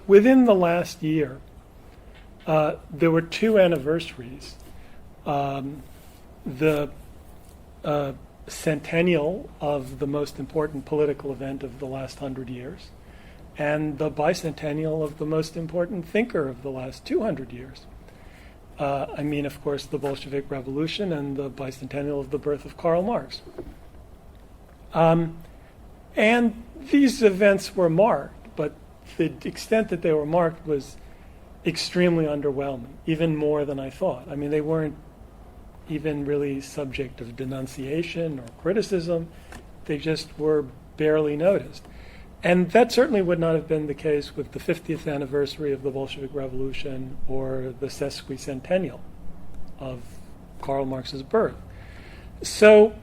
within the last year, there were two anniversaries. The centennial of the most important political event of the last 100 years, and the bicentennial of the most important thinker of the last 200 years. I mean, of course, the Bolshevik Revolution and the bicentennial of the birth of Karl Marx. And these events were marked, but the extent that they were marked was extremely underwhelming, even more than I thought. I mean, they weren't even really subject of denunciation or criticism. They just were barely noticed. And that certainly would not have been the case with the 50th anniversary of the Bolshevik Revolution or the sesquicentennial of Karl Marx's birth. So,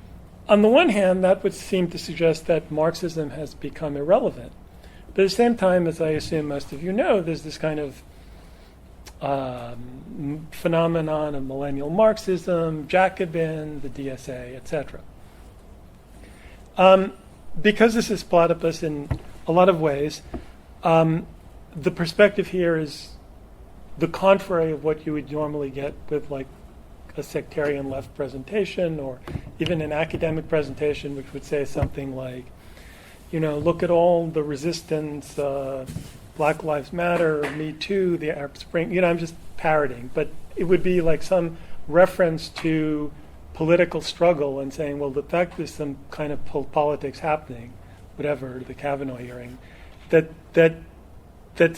on the one hand, that would seem to suggest that Marxism has become irrelevant. But at the same time, as I assume most of you know, there's this kind of phenomenon of millennial Marxism, Jacobin, the DSA, etc. Because this is Platypus in a lot of ways, the perspective here is the contrary of what you would normally get with like a sectarian left presentation or even an academic presentation, which would say something like, you know, look at all the resistance, Black Lives Matter, Me Too, the Arab Spring. You know, I'm just parroting, but it would be like some reference to political struggle and saying, well, the fact there's some kind of politics happening, whatever, the Kavanaugh hearing, that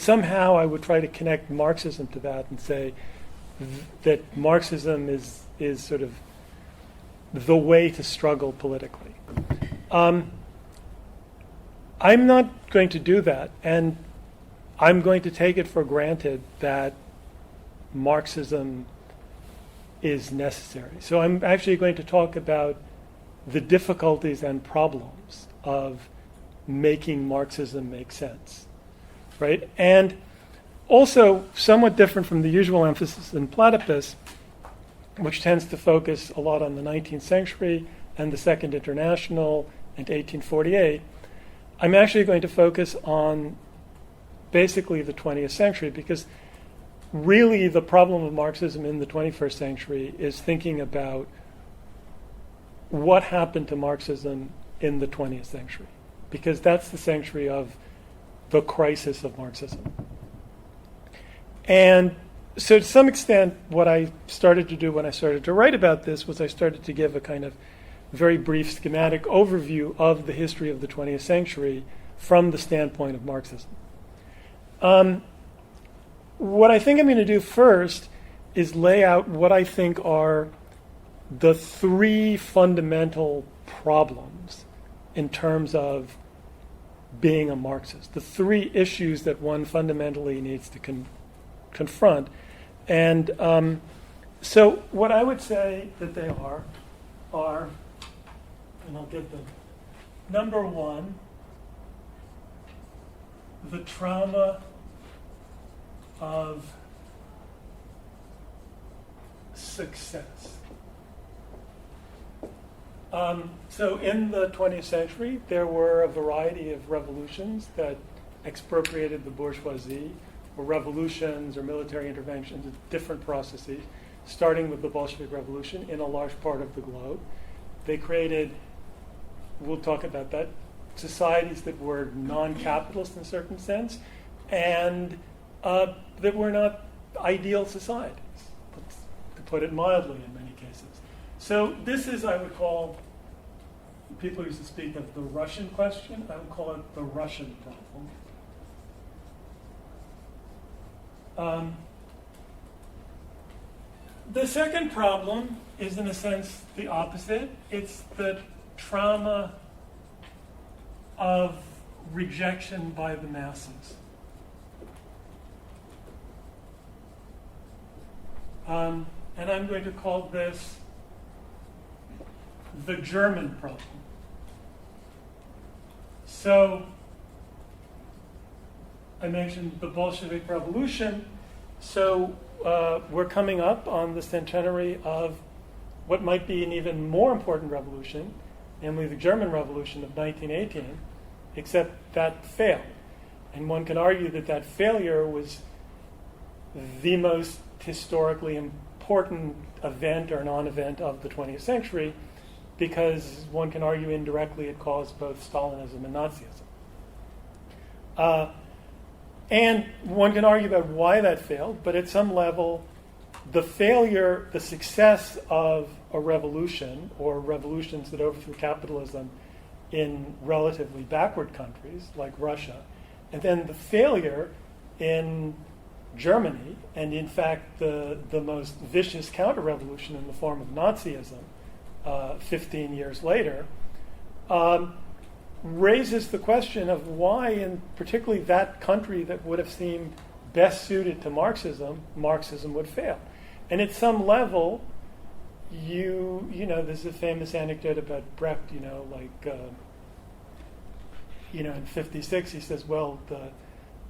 somehow I would try to connect Marxism to that and say that Marxism is sort of the way to struggle politically. I'm not going to do that, and I'm going to take it for granted that Marxism is necessary. So I'm actually going to talk about the difficulties and problems of making Marxism make sense, right? And also, somewhat different from the usual emphasis in Platypus, which tends to focus a lot on the 19th century and the Second International and 1848, I'm actually going to focus on basically the 20th century, because really the problem of Marxism in the 21st century is thinking about what happened to Marxism in the 20th century, because that's the century of the crisis of Marxism. And so to some extent, what I started to do when I started to write about this was I started to give a kind of very brief schematic overview of the history of the 20th century from the standpoint of Marxism. What I think I'm going to do first is lay out what I think are the three fundamental problems in terms of being a Marxist, the three issues that one fundamentally needs to confront. And so what I would say that they are, and I'll get them, number one, the trauma of success. So in the 20th century, there were a variety of revolutions that expropriated the bourgeoisie, or revolutions or military interventions, different processes, starting with the Bolshevik Revolution in a large part of the globe. They created, we'll talk about that, societies that were non-capitalist in a certain sense, and that were not ideal societies, to put it mildly in many cases. So this is, I would call, people used to speak of the Russian question, I would call it the Russian problem. The second problem is, in a sense, the opposite. It's the trauma of rejection by the masses. And I'm going to call this the German problem. So I mentioned the Bolshevik Revolution. So we're coming up on the centenary of what might be an even more important revolution, namely the German Revolution of 1918, except that failed. And one can argue that that failure was the most historically important event or non-event of the 20th century, because one can argue indirectly it caused both Stalinism and Nazism. And one can argue about why that failed, but at some level, the success of a revolution, or revolutions that overthrew capitalism in relatively backward countries like Russia, and then the failure in Germany, and in fact the most vicious counter-revolution in the form of Nazism 15 years later, raises the question of why, in particularly that country that would have seemed best suited to Marxism would fail. And at some level, there's a famous anecdote about Brecht, in 56 he says, well,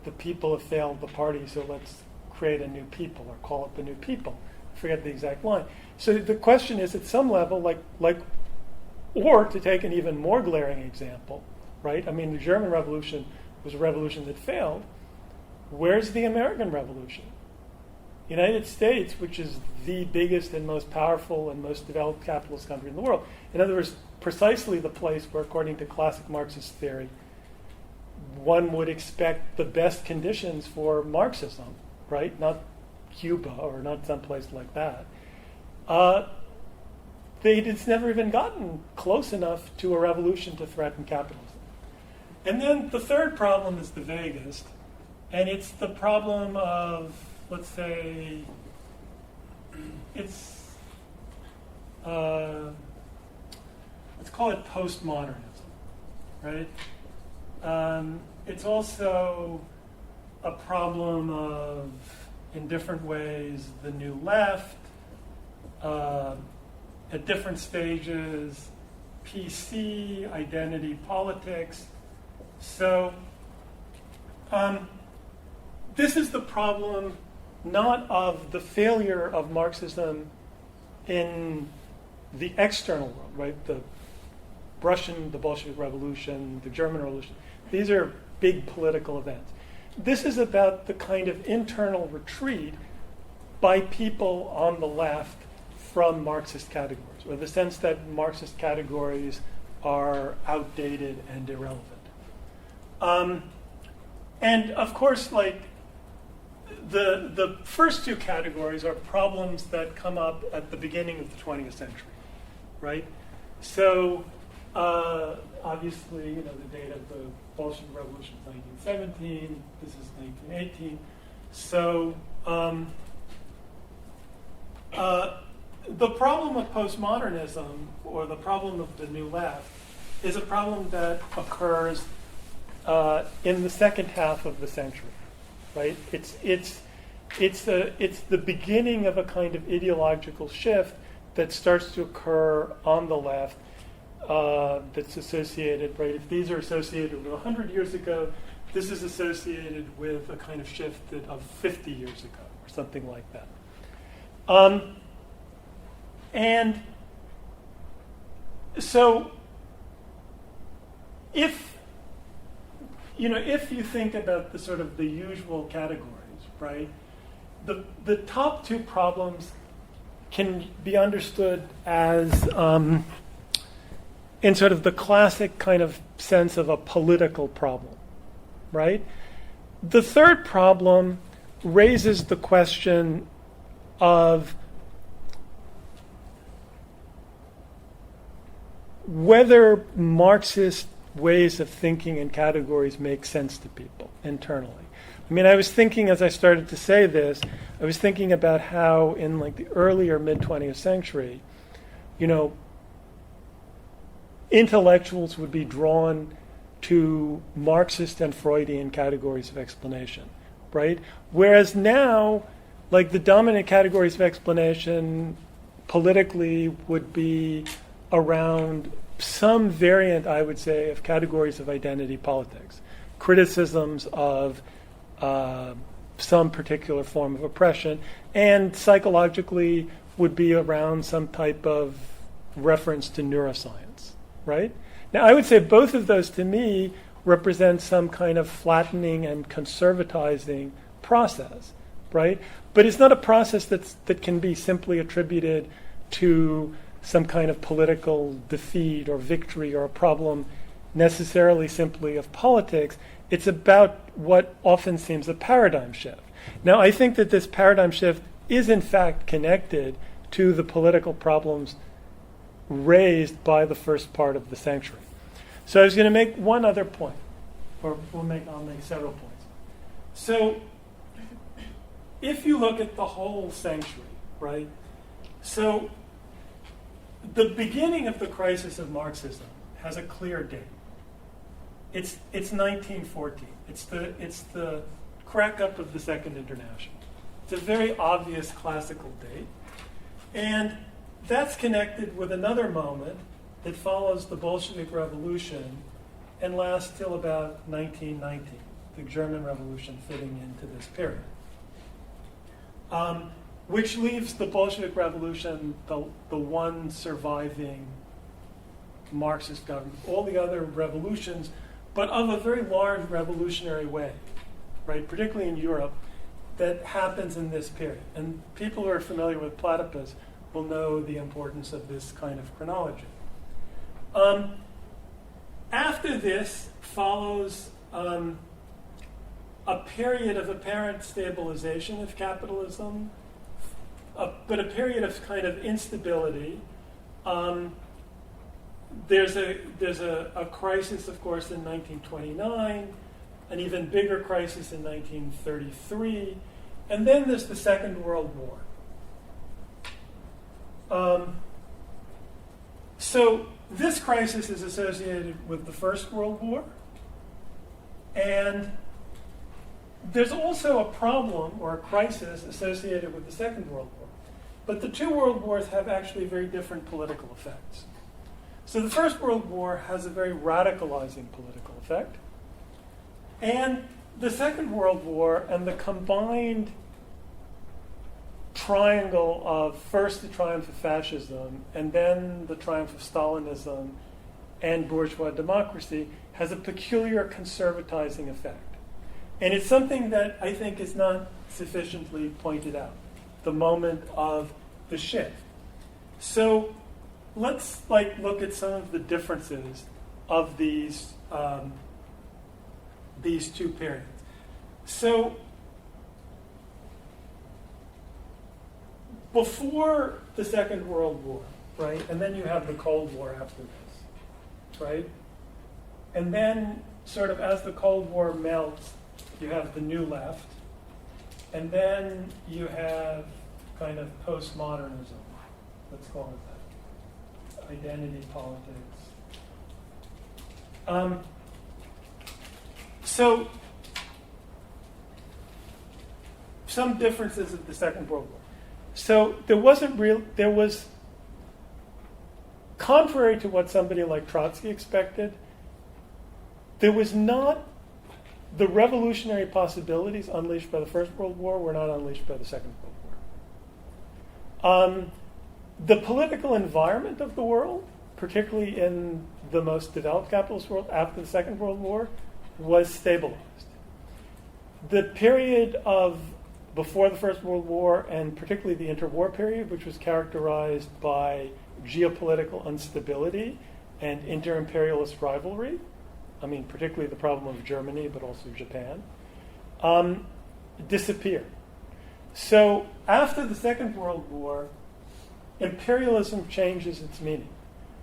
the people have failed the party, so let's create a new people, or call it the new people. I forget the exact line. So the question is, at some level, or to take an even more glaring example, right? I mean, the German Revolution was a revolution that failed. Where's the American Revolution? United States, which is the biggest and most powerful and most developed capitalist country in the world. In other words, precisely the place where, according to classic Marxist theory, one would expect the best conditions for Marxism, right? Not Cuba or not someplace like that. It's never even gotten close enough to a revolution to threaten capitalism. And then the third problem is the vaguest, and it's the problem of, let's say, let's call it postmodernism, right? It's also a problem of, in different ways, the new left, at different stages, PC, identity politics. So this is the problem not of the failure of Marxism in the external world, right? The Bolshevik Revolution, the German Revolution. These are big political events. This is about the kind of internal retreat by people on the left from Marxist categories, or the sense that Marxist categories are outdated and irrelevant. And of course, the first two categories are problems that come up at the beginning of the 20th century, right? So obviously, the date of the Bolshevik Revolution is 1917. This is 1918. So the problem of postmodernism, or the problem of the new left, is a problem that occurs in the second half of the century, right? It's the beginning of a kind of ideological shift that starts to occur on the left. That's associated, right? If these are associated with 100 years ago, this is associated with a kind of shift of 50 years ago, or something like that. And so, if you think about the sort of the usual categories, right? The top two problems can be understood as in sort of the classic kind of sense of a political problem, right? The third problem raises the question of whether Marxist ways of thinking in categories make sense to people internally. I mean, I was thinking, as I started to say this, I was thinking about how in the earlier mid-20th century, intellectuals would be drawn to Marxist and Freudian categories of explanation, right? Whereas now, the dominant categories of explanation politically would be around some variant, I would say, of categories of identity politics, criticisms of some particular form of oppression, and psychologically would be around some type of reference to neuroscience, right? Now, I would say both of those, to me, represents some kind of flattening and conservatizing process, right? But it's not a process that can be simply attributed to some kind of political defeat or victory or a problem necessarily simply of politics. It's about what often seems a paradigm shift. Now, I think that this paradigm shift is in fact connected to the political problems raised by the first part of the sanctuary. So I was going to make one other point, or I'll make several points. So if you look at the whole sanctuary, right? So the beginning of the crisis of Marxism has a clear date. It's 1914. It's the crack up of the Second International. It's a very obvious classical date. And that's connected with another moment that follows the Bolshevik Revolution and lasts till about 1919, the German Revolution fitting into this period. Which leaves the Bolshevik Revolution the one surviving Marxist government. All the other revolutions, but of a very large revolutionary way, right? Particularly in Europe, that happens in this period. And people who are familiar with Platypus will know the importance of this kind of chronology. After this follows a period of apparent stabilization of capitalism, but a period of kind of instability. There's a crisis, of course, in 1929, an even bigger crisis in 1933, and then there's the Second World War. So this crisis is associated with the First World War, and there's also a problem or a crisis associated with the Second World War. But the two world wars have actually very different political effects. So the First World War has a very radicalizing political effect. And the Second World War and the combined triangle of first the triumph of fascism and then the triumph of Stalinism and bourgeois democracy has a peculiar conservatizing effect. And it's something that I think is not sufficiently pointed out, the moment of the shift. So let's look at some of the differences of these two periods. So before the Second World War, right, and then you have the Cold War after this, right? And then sort of as the Cold War melts, you have the New Left, and then you have kind of postmodernism, let's call it that, identity politics. So some differences of the Second World War. So there was, contrary to what somebody like Trotsky expected, there was not, the revolutionary possibilities unleashed by the First World War were not unleashed by the Second World War. The political environment of the world, particularly in the most developed capitalist world after the Second World War, was stabilized. The period of before the First World War, and particularly the interwar period, which was characterized by geopolitical instability and inter-imperialist rivalry, I mean, particularly the problem of Germany, but also Japan, disappeared. So after the Second World War, imperialism changes its meaning.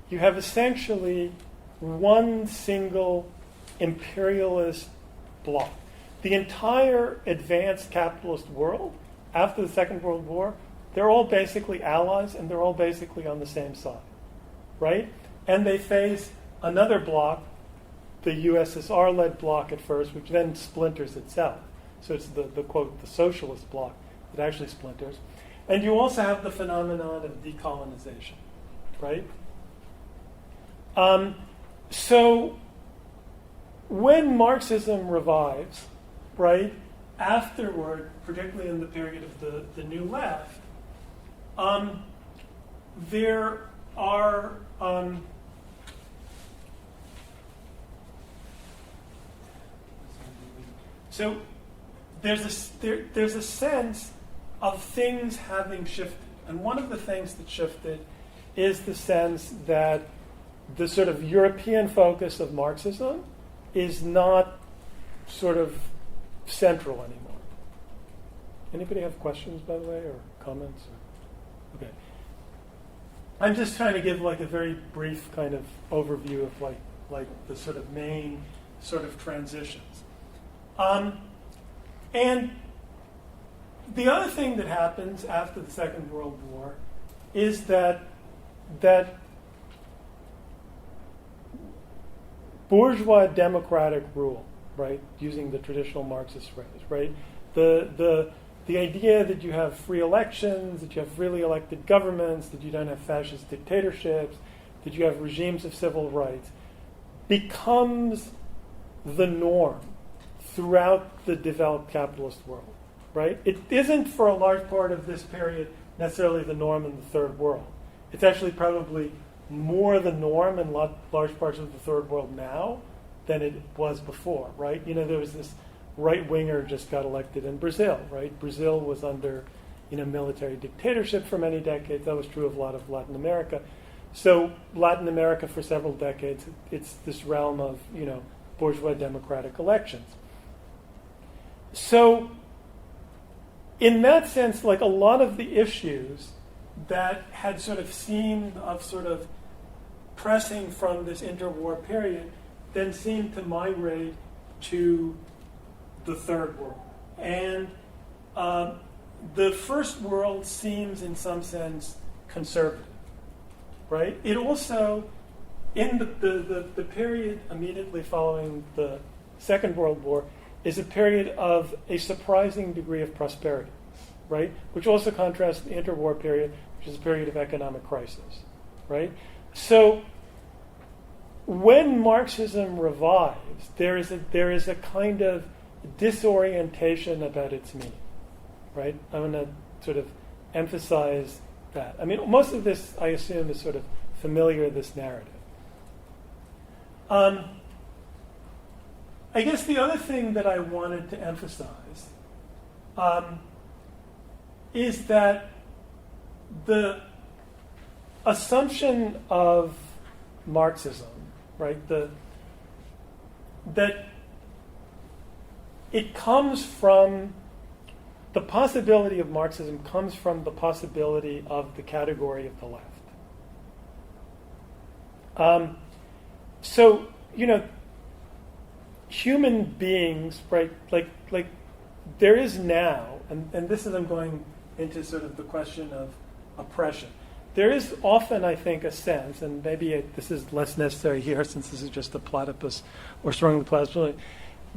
You have essentially one single imperialist bloc. The entire advanced capitalist world, after the Second World War, they're all basically allies and they're all basically on the same side, right? And they face another bloc, the USSR-led bloc at first, which then splinters itself. So it's the quote, the socialist bloc that actually splinters. And you also have the phenomenon of decolonization, right? So when Marxism revives, right, afterward, particularly in the period of the New Left, there are So there's a sense of things having shifted. And one of the things that shifted is the sense that the sort of European focus of Marxism is not sort of central anymore. Anybody have questions, by the way, or comments? Okay. I'm just trying to give like a very brief kind of overview of like the sort of main sort of transitions. And the other thing that happens after the Second World War is that bourgeois democratic rule, right, using the traditional Marxist phrase, right, the idea that you have free elections, that you have freely elected governments, that you don't have fascist dictatorships, that you have regimes of civil rights, becomes the norm throughout the developed capitalist world, right? It isn't for a large part of this period necessarily the norm in the Third World. It's actually probably more the norm in large parts of the Third World now than it was before, right? You know, there was this right-winger just got elected in Brazil, right? Brazil was under, military dictatorship for many decades. That was true of a lot of Latin America. So Latin America for several decades, it's this realm of, bourgeois democratic elections. So in that sense, like a lot of the issues that had sort of seemed of sort of pressing from this interwar period then seemed to migrate to the Third World. And the First World seems in some sense conservative, right? It also, in the period immediately following the Second World War, is a period of a surprising degree of prosperity, right? Which also contrasts the interwar period, which is a period of economic crisis, right? So when Marxism revives, there is a kind of disorientation about its meaning, right? I'm going to sort of emphasize that. I mean, most of this, I assume, is sort of familiar, this narrative. I guess the other thing that I wanted to emphasize is that the assumption of Marxism, right, that it comes from, the possibility of Marxism comes from the possibility of the category of the left. So, human beings, right, like there is now, and this is, I'm going into sort of the question of oppression. There is often, I think, a sense, and maybe this is less necessary here since this is just a platypus or strong the platypus,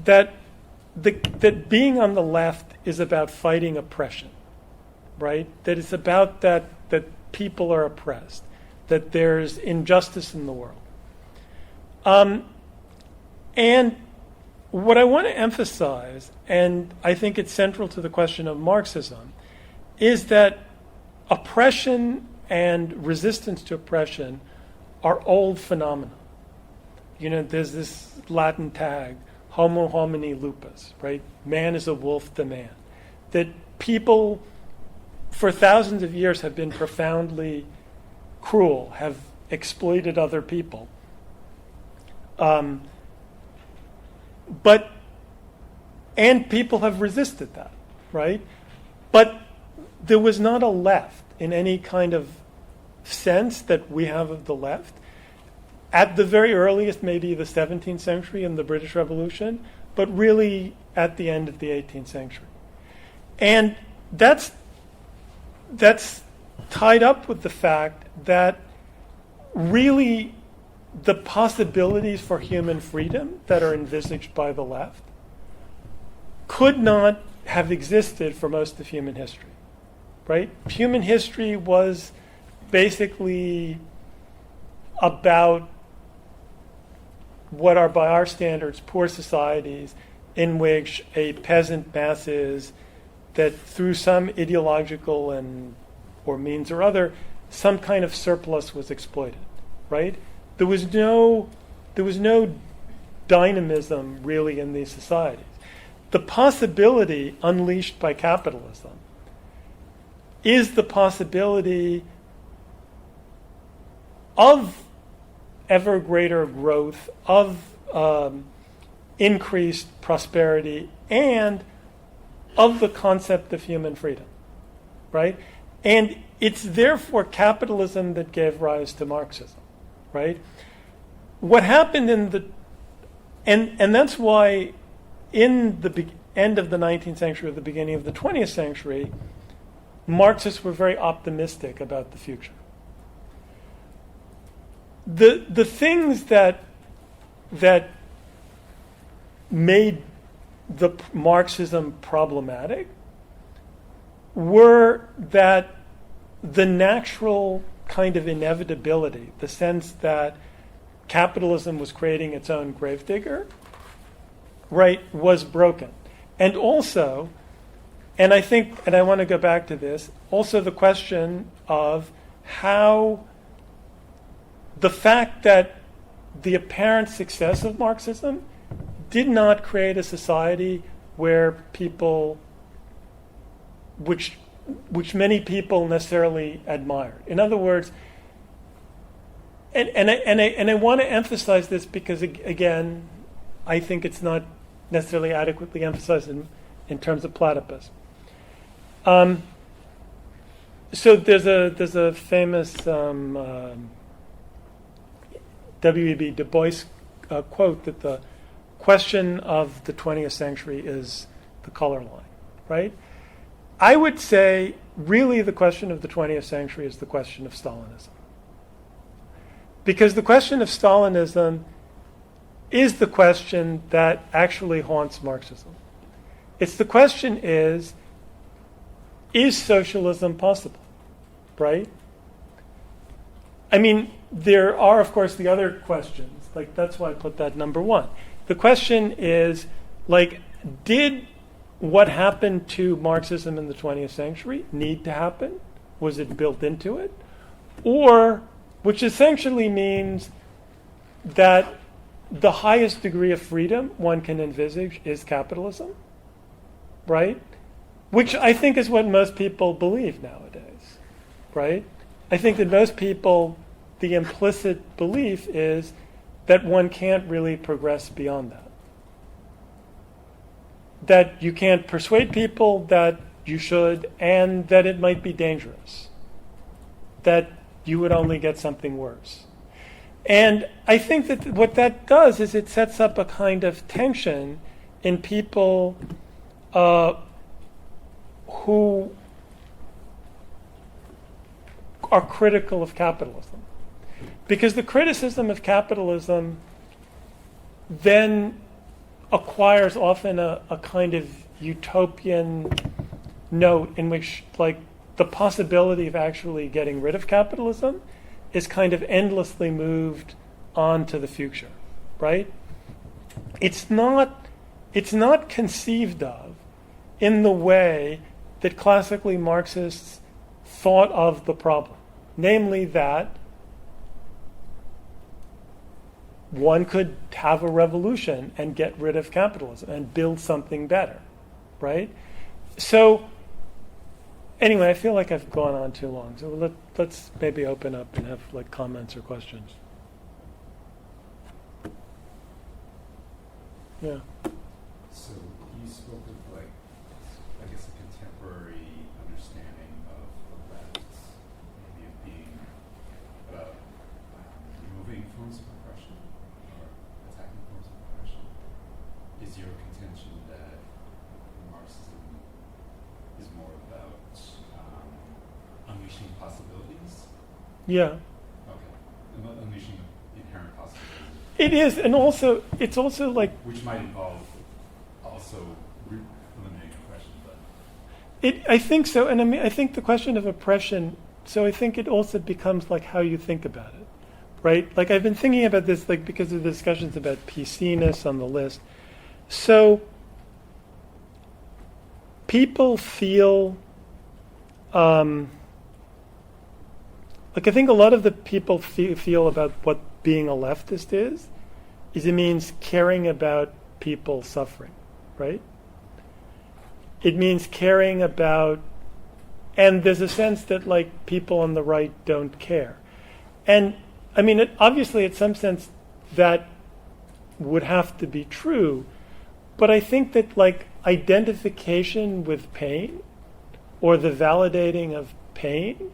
that being on the left is about fighting oppression, right? That it's about that people are oppressed, that there's injustice in the world. And what I want to emphasize, and I think it's central to the question of Marxism, is that oppression and resistance to oppression are old phenomena. There's this Latin tag, homo homini lupus, right? Man is a wolf to man. That people for thousands of years have been profoundly cruel, have exploited other people. And people have resisted that, right? But there was not a left in any kind of sense that we have of the left. At the very earliest, maybe the 17th century and the British Revolution, but really at the end of the 18th century. And that's tied up with the fact that really the possibilities for human freedom that are envisaged by the left could not have existed for most of human history, right? Human history was basically about what are, by our standards, poor societies in which a peasant masses that through some ideological or means or other, some kind of surplus was exploited, right? There was no dynamism really in these societies. the possibility unleashed by capitalism is the possibility of ever greater growth, of increased prosperity, and of the concept of human freedom, right? And it's therefore capitalism that gave rise to Marxism, right? What happened and that's why in the end of the 19th century or the beginning of the 20th century, Marxists were very optimistic about the future. The things that made the Marxism problematic were that the natural kind of inevitability, the sense that capitalism was creating its own gravedigger, right, was broken. And also, and I want to go back to this, also the question of how the fact that the apparent success of Marxism did not create a society where people, which many people necessarily admired. In other words, and I want to emphasize this because, again, I think it's not necessarily adequately emphasized in terms of Platypus. So there's a famous W.E.B. Du Bois quote that the question of the 20th century is the color line, right? I would say really the question of the 20th century is the question of Stalinism. Because the question of Stalinism is the question that actually haunts Marxism. It's the question is socialism possible, right? I mean, there are, of course, the other questions. Like, that's why I put that number one. The question is, like, did what happened to Marxism in the 20th century need to happen? Was it built into it? Or, which essentially means that the highest degree of freedom one can envisage is capitalism, right? Which I think is what most people believe nowadays, right? I think that most people, the implicit belief is that one can't really progress beyond that. That you can't persuade people that you should, and that it might be dangerous. That you would only get something worse. And I think that what that does is it sets up a kind of tension in people who are critical of capitalism. Because the criticism of capitalism then acquires often a kind of utopian note in which, like, the possibility of actually getting rid of capitalism is kind of endlessly moved on to the future, right? It's not conceived of in the way that classically Marxists thought of the problem, namely that one could have a revolution and get rid of capitalism and build something better, right? So anyway, I feel like I've gone on too long. So let's maybe open up and have like comments or questions. Yeah. So you spoke of, like, I guess, a contemporary understanding of the left, maybe of being about removing forms of oppression or attacking forms of oppression. Is your contention that Marxism is more about unleashing possibilities? Yeah. Okay. Unleashing inherent possibilities. It is, and also it's also like, which might involve also eliminating oppression, but I think so, and I mean I think the question of oppression. So I think it also becomes like how you think about it, right? Like I've been thinking about this, like because of the discussions about PC-ness on the list. So people feel, like I think a lot of the people feel about what being a leftist is it means caring about people suffering, right? It means caring about, and there's a sense that like people on the right don't care. And I mean, obviously, in some sense, that would have to be true. But I think that like identification with pain or the validating of pain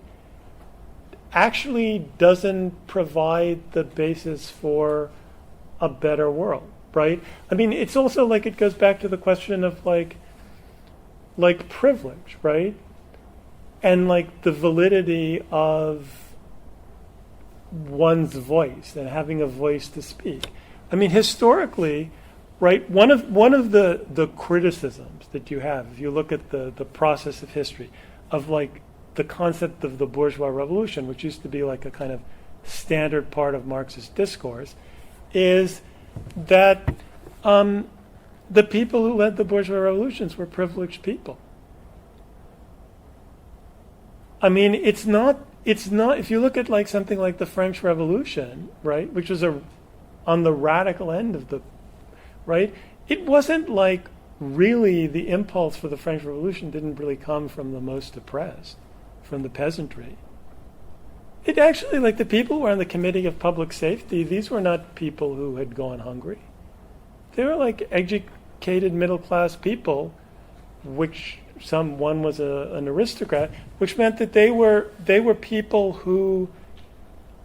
actually doesn't provide the basis for a better world, right? I mean, it's also like it goes back to the question of like privilege, right? And like the validity of one's voice and having a voice to speak. I mean, historically, right, one of the criticisms that you have, if you look at the process of history, of like the concept of the bourgeois revolution, which used to be like a kind of standard part of Marxist discourse, is that the people who led the bourgeois revolutions were privileged people. I mean, it's not, if you look at like something like the French Revolution, right, which was on the radical end of the, right, it wasn't like really the impulse for the French Revolution didn't really come from the most oppressed, from the peasantry. It actually, like the people who were on the Committee of Public Safety, these were not people who had gone hungry. They were like educated middle-class people, which one was an aristocrat, which meant that they were people who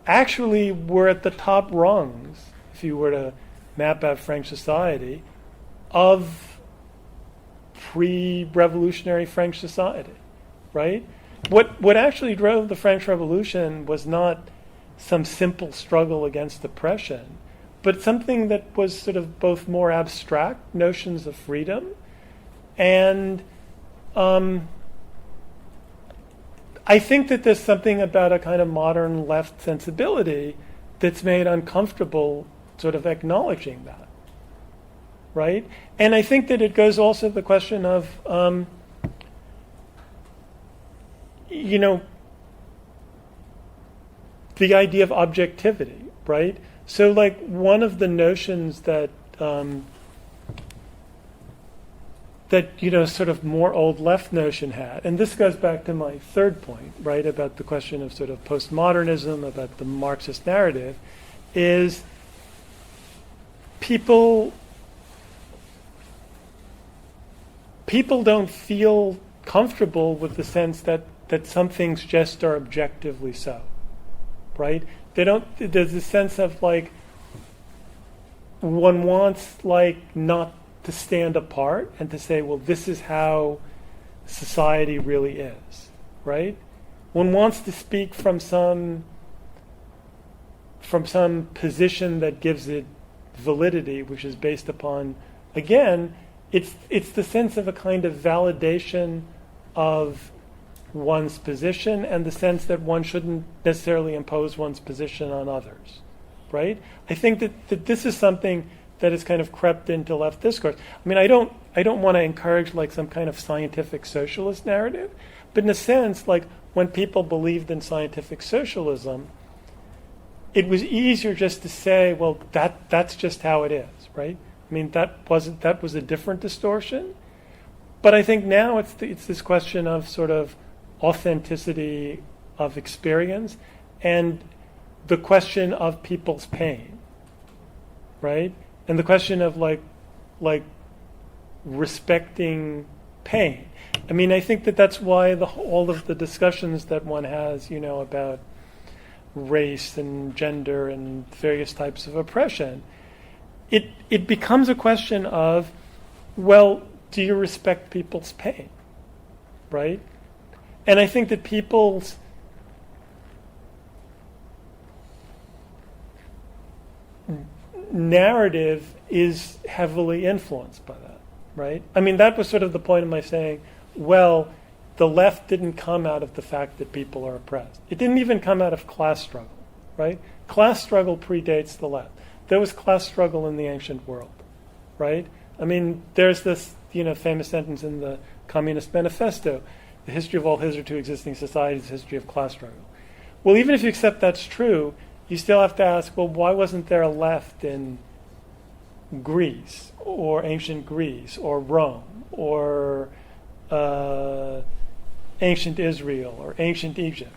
actually were at the top rungs, if you were to map out French society, of pre-revolutionary French society, right? What actually drove the French Revolution was not some simple struggle against oppression, but something that was sort of both more abstract notions of freedom and I think that there's something about a kind of modern left sensibility that's made uncomfortable sort of acknowledging that, right? And I think that it goes also to the question of, the idea of objectivity, right? So like one of the notions that sort of more old left notion had, and this goes back to my third point, right, about the question of sort of postmodernism, about the Marxist narrative, is people don't feel comfortable with the sense that some things just are objectively so, right? There's a sense of like, one wants like not to stand apart and to say, well, this is how society really is, right? One wants to speak from some position that gives it validity, which is based upon, again, it's the sense of a kind of validation of one's position and the sense that one shouldn't necessarily impose one's position on others, right? I think that this is something that has kind of crept into left discourse. I mean, I don't want to encourage like some kind of scientific socialist narrative, but in a sense, like when people believed in scientific socialism, it was easier just to say, well, that's just how it is, right? I mean, that was a different distortion, but I think now it's this question of sort of authenticity of experience and the question of people's pain, right? And the question of like respecting pain. I mean, I think that's why all of the discussions that one has, about race and gender and various types of oppression, it becomes a question of, well, do you respect people's pain, right? And I think that people's narrative is heavily influenced by that, right? I mean, that was sort of the point of my saying, well, the left didn't come out of the fact that people are oppressed. It didn't even come out of class struggle, right? Class struggle predates the left. There was class struggle in the ancient world, right? I mean, there's this, famous sentence in the Communist Manifesto, the history of all hitherto existing societies is the history of class struggle. Well, even if you accept that's true, you still have to ask, well, why wasn't there a left in Greece or ancient Greece or Rome or ancient Israel or ancient Egypt,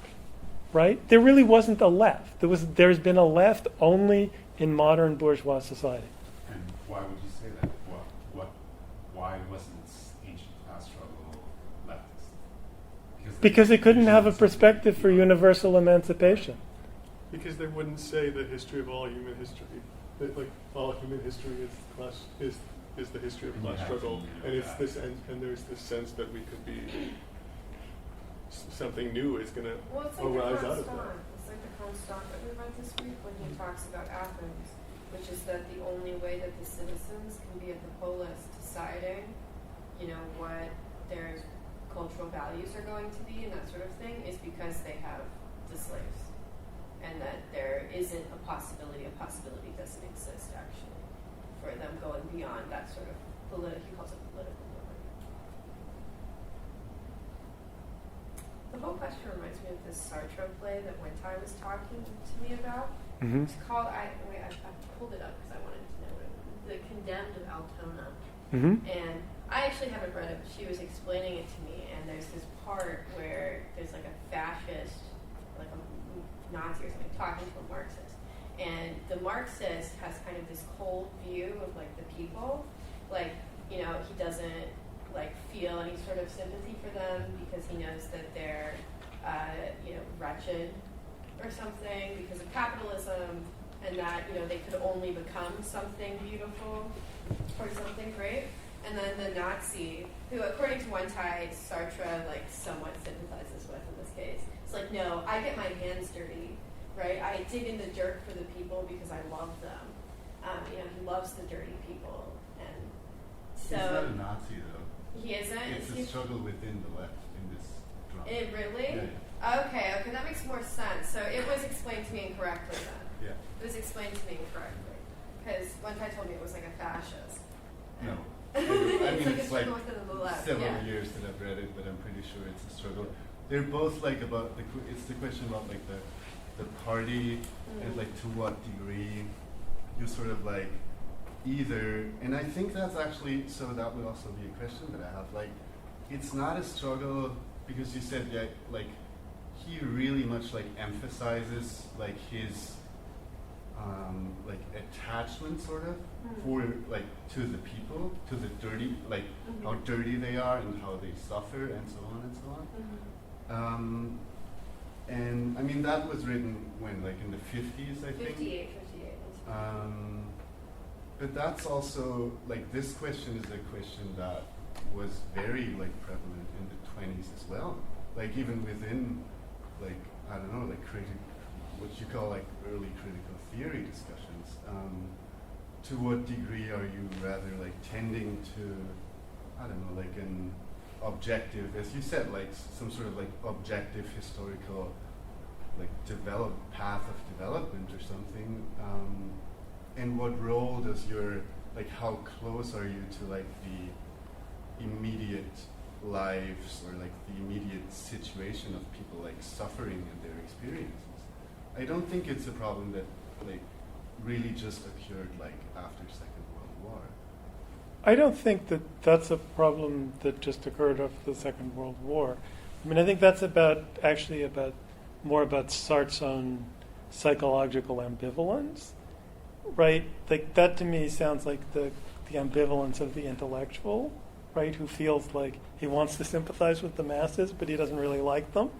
right? There really wasn't a left. There's been a left only in modern bourgeois society. And why would you say that? Why wasn't ancient class struggle leftist? Because they couldn't have a perspective for universal emancipation. Because they wouldn't say the history of all human history, that like all human history is the history of class struggle, and it's this and there's this sense that we could be something new is going to arise out of that. It's like the Constant that we read this week when he talks about Athens, which is that the only way that the citizens can be at the polis deciding, what their cultural values are going to be and that sort of thing is because they have the slaves. And that there isn't a possibility doesn't exist actually for them going beyond that sort of he calls it political liberty. The whole question reminds me of this Sartre play that Wentai was talking to me about. Mm-hmm. It's called, I pulled it up because I wanted to know it. The Condemned of Altona. Mm-hmm. And I actually haven't read it, but she was explaining it to me, and there's this part where there's like a fascist, like a Nazi or something, talking to a Marxist. And the Marxist has kind of this cold view of like the people. Like, he doesn't like feel any sort of sympathy for them because he knows that they're, wretched or something because of capitalism, and that, they could only become something beautiful or something great. And then the Nazi, who according to Wentai, Sartre like somewhat sympathizes with in this case, it's like, no, I get my hands dirty, right? I dig in the dirt for the people because I love them. He loves the dirty people, and so he's not a Nazi though. He isn't. It's a struggle within the left in this drama. It really? Yeah. Okay, that makes more sense. So it was explained to me incorrectly then. Yeah. It was explained to me incorrectly because Wentai told me it was like a fascist. No. I mean, it's like within the left. several years that I've read it, but I'm pretty sure it's a struggle. They're both like about it's the question about like the party and like to what degree you sort of like either, and I think that's actually, so that would also be a question that I have, like it's not a struggle because you said like he really much like emphasizes like his like attachment sort of for like to the people, to the dirty, like how dirty they are and how they suffer and so on and so on. And I mean that was written when, like in the 50s, I think. 58. But that's also like this question is a question that was very like prevalent in the 20s as well. Like even within like I don't know, like what you call like early critical theory discussions. To what degree are you rather like tending to, I don't know, like an objective, as you said, like some sort of like objective historical like path of development or something, and what role does like how close are you to like the immediate lives or like the immediate situation of people like suffering and their experiences? I don't think it's a problem that like really just occurred like after Second World War. I don't think that that's a problem that just occurred after the Second World War. I mean, I think that's more about Sartre's own psychological ambivalence, right? Like that to me sounds like the ambivalence of the intellectual, right? Who feels like he wants to sympathize with the masses, but he doesn't really like them.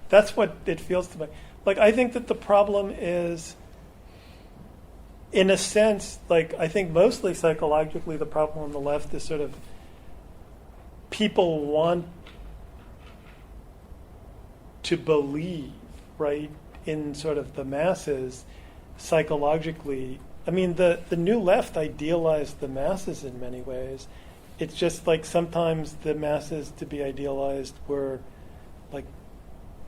That's what it feels to me. Like I think that the problem is, in a sense, like I think mostly psychologically the problem on the left is sort of people want to believe, right, in sort of the masses psychologically. I mean, the new left idealized the masses in many ways. It's just like sometimes the masses to be idealized were like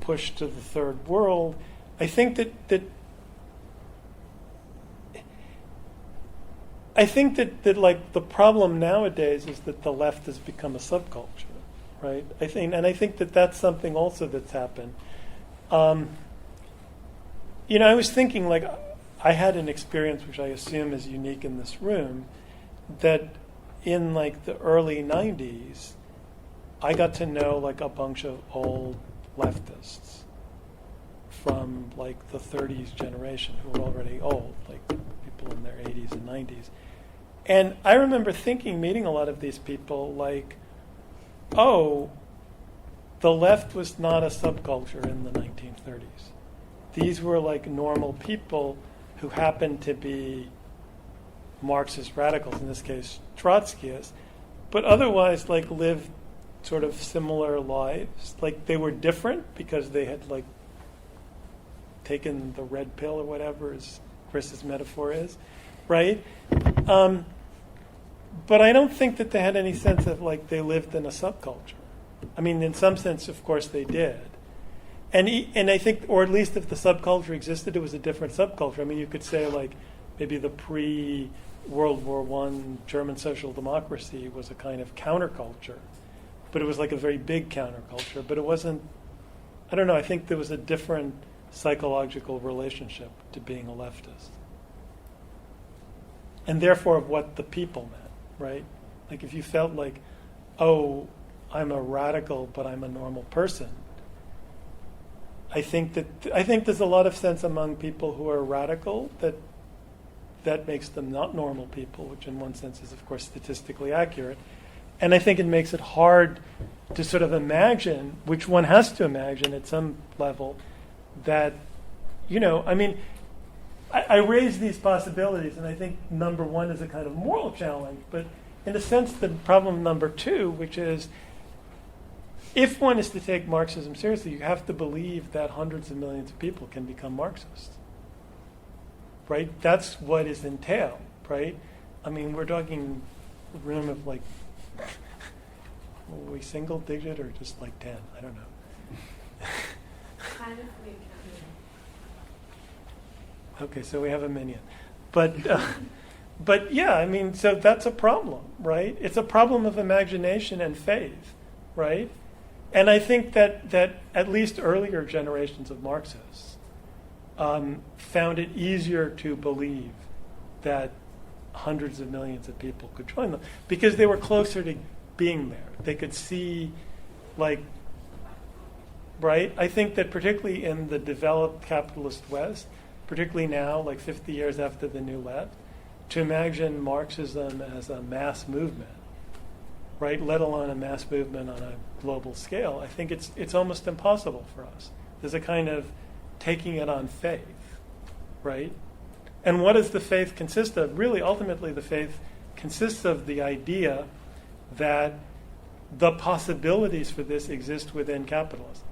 pushed to the third world. I think that like the problem nowadays is that the left has become a subculture, right? I think that that's something also that's happened. I was thinking like I had an experience which I assume is unique in this room, that in like the early 90s, I got to know like a bunch of old leftists from like the 30s generation who were already old, like people in their 80s and 90s. And I remember meeting a lot of these people like, oh, the left was not a subculture in the 1930s. These were like normal people who happened to be Marxist radicals, in this case Trotskyists, but otherwise like lived sort of similar lives. Like they were different because they had like taken the red pill or whatever, as Chris's metaphor is, right? But I don't think that they had any sense of like they lived in a subculture. I mean, in some sense, of course, they did. And I think, or at least if the subculture existed, it was a different subculture. I mean, you could say like maybe the pre-World War I German social democracy was a kind of counterculture, but it was like a very big counterculture. But it wasn't, I don't know, I think there was a different psychological relationship to being a leftist. And therefore of what the people meant, right? Like if you felt like, oh, I'm a radical, but I'm a normal person, I think there's a lot of sense among people who are radical that makes them not normal people, which in one sense is, of course, statistically accurate. And I think it makes it hard to sort of imagine, which one has to imagine at some level, that, you know, I mean, I raise these possibilities, and I think number one is a kind of moral challenge, but in a sense, the problem number two, which is, if one is to take Marxism seriously, you have to believe that hundreds of millions of people can become Marxists, right? That's what is entailed, right? I mean, we're talking a room of like, were we single digit or just like 10? I don't know. Kind of weird. Okay, so we have a minion. But yeah, I mean, so that's a problem, right? It's a problem of imagination and faith, right? And I think that at least earlier generations of Marxists found it easier to believe that hundreds of millions of people could join them because they were closer to being there. They could see, like, right? I think that particularly in the developed capitalist West, particularly now, like 50 years after the New Left, to imagine Marxism as a mass movement, right, let alone a mass movement on a global scale, I think it's almost impossible for us. There's a kind of taking it on faith, right? And what does the faith consist of? Really, ultimately, the faith consists of the idea that the possibilities for this exist within capitalism.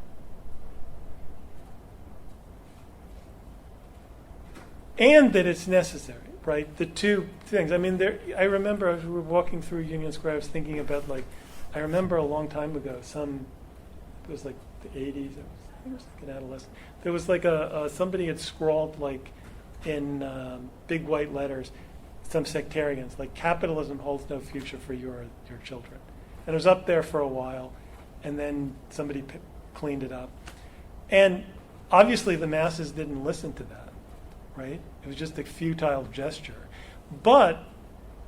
And that it's necessary, right? The two things. I mean, I remember as we were walking through Union Square, I was thinking about, like, I remember a long time ago, it was like the 80s, I think it was like an adolescent. There was like somebody had scrawled, like, in big white letters, some sectarians, like, capitalism holds no future for your children. And it was up there for a while, and then somebody cleaned it up. And obviously the masses didn't listen to that, right? It was just a futile gesture. But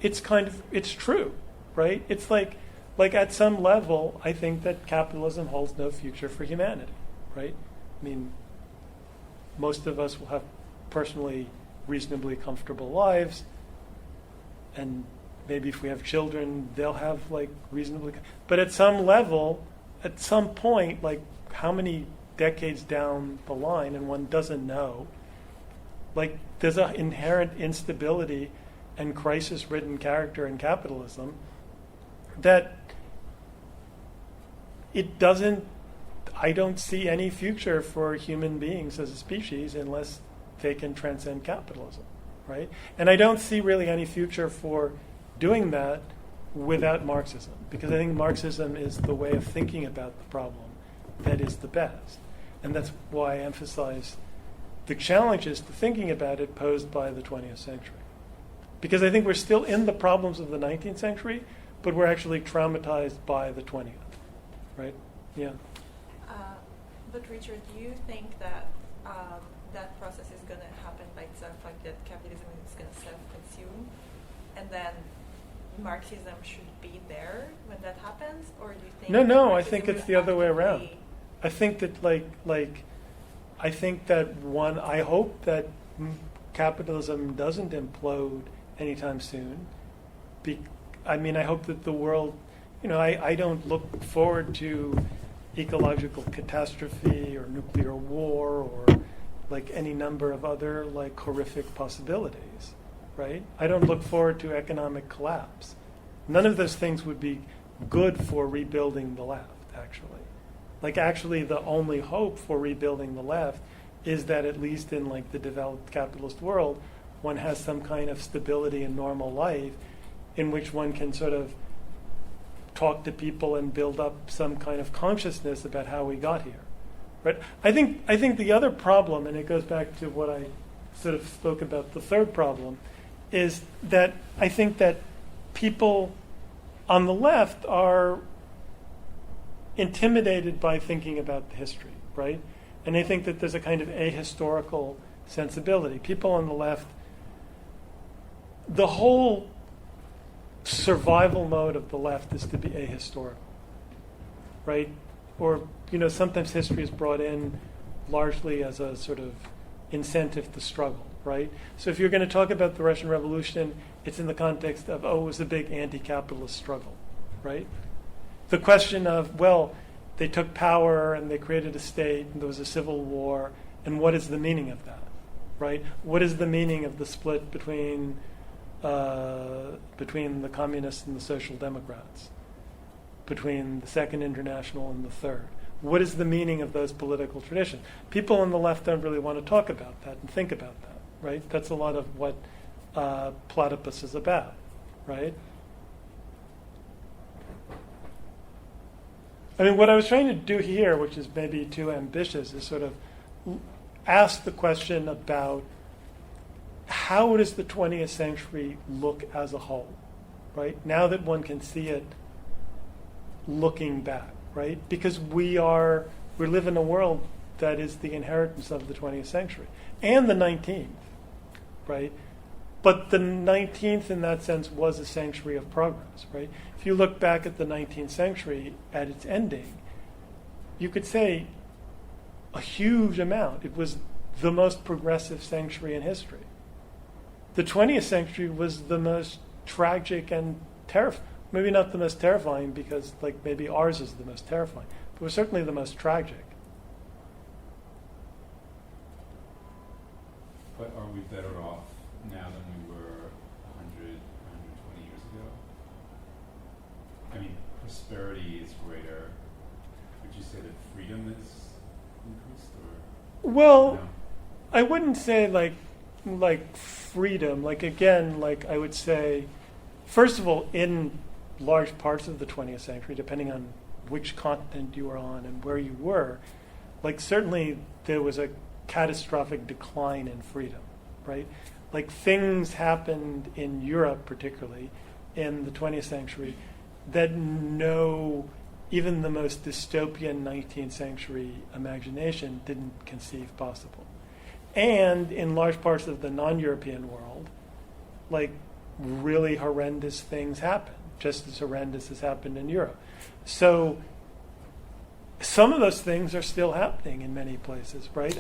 it's true, right? It's like at some level, I think that capitalism holds no future for humanity, right? I mean, most of us will have personally reasonably comfortable lives, and maybe if we have children, they'll have like reasonably, but at some level, at some point, like how many decades down the line, and one doesn't know, like there's an inherent instability and crisis-ridden character in capitalism that I don't see any future for human beings as a species unless they can transcend capitalism, right? And I don't see really any future for doing that without Marxism, because I think Marxism is the way of thinking about the problem that is the best. And that's why I emphasize the challenges to thinking about it posed by the 20th century. Because I think we're still in the problems of the 19th century, but we're actually traumatized by the 20th, right? Yeah. But Richard, do you think that that process is going to happen by itself, like that capitalism is going to self-consume, and then Marxism should be there when that happens, or do you think? No, that I think Marxism it's will the other way around. actively- I think that I think that I hope that capitalism doesn't implode anytime soon. I hope that the world, I don't look forward to ecological catastrophe or nuclear war or like any number of other like horrific possibilities, right? I don't look forward to economic collapse. None of those things would be good for rebuilding the left, actually. Like actually the only hope for rebuilding the left is that at least in like the developed capitalist world, one has some kind of stability in normal life in which one can sort of talk to people and build up some kind of consciousness about how we got here. Right? I think the other problem, and it goes back to what I sort of spoke about, the third problem, is that I think that people on the left are intimidated by thinking about the history, right? And they think that there's a kind of ahistorical sensibility. People on the left, the whole survival mode of the left is to be ahistorical, right? Or, sometimes history is brought in largely as a sort of incentive to struggle, right? So if you're going to talk about the Russian Revolution, it's in the context of, it was a big anti-capitalist struggle, right? The question of, they took power and they created a state and there was a civil war, and what is the meaning of that, right? What is the meaning of the split between the communists and the social democrats, between the Second International and the Third? What is the meaning of those political traditions? People on the left don't really want to talk about that and think about that, right? That's a lot of what Platypus is about, right? What I was trying to do here, which is maybe too ambitious, is sort of ask the question about how does the 20th century look as a whole, right? Now that one can see it looking back, right? Because we live in a world that is the inheritance of the 20th century and the 19th, right? But the 19th, in that sense, was a century of progress, right? If you look back at the 19th century at its ending, you could say a huge amount. It was the most progressive century in history. The 20th century was the most tragic and terrifying. Maybe not the most terrifying, because maybe ours is the most terrifying, but it was certainly the most tragic. But are we better off now than we were 100, 120 years ago? Prosperity is greater. Would you say that freedom is increased, or? Well, no? I wouldn't say freedom. I would say, first of all, in large parts of the 20th century, depending on which continent you were on and where you were, certainly there was a catastrophic decline in freedom, right? Things happened in Europe, particularly in the 20th century, that even the most dystopian 19th century imagination didn't conceive possible. And in large parts of the non-European world, really horrendous things happened, just as horrendous as happened in Europe. So some of those things are still happening in many places, right?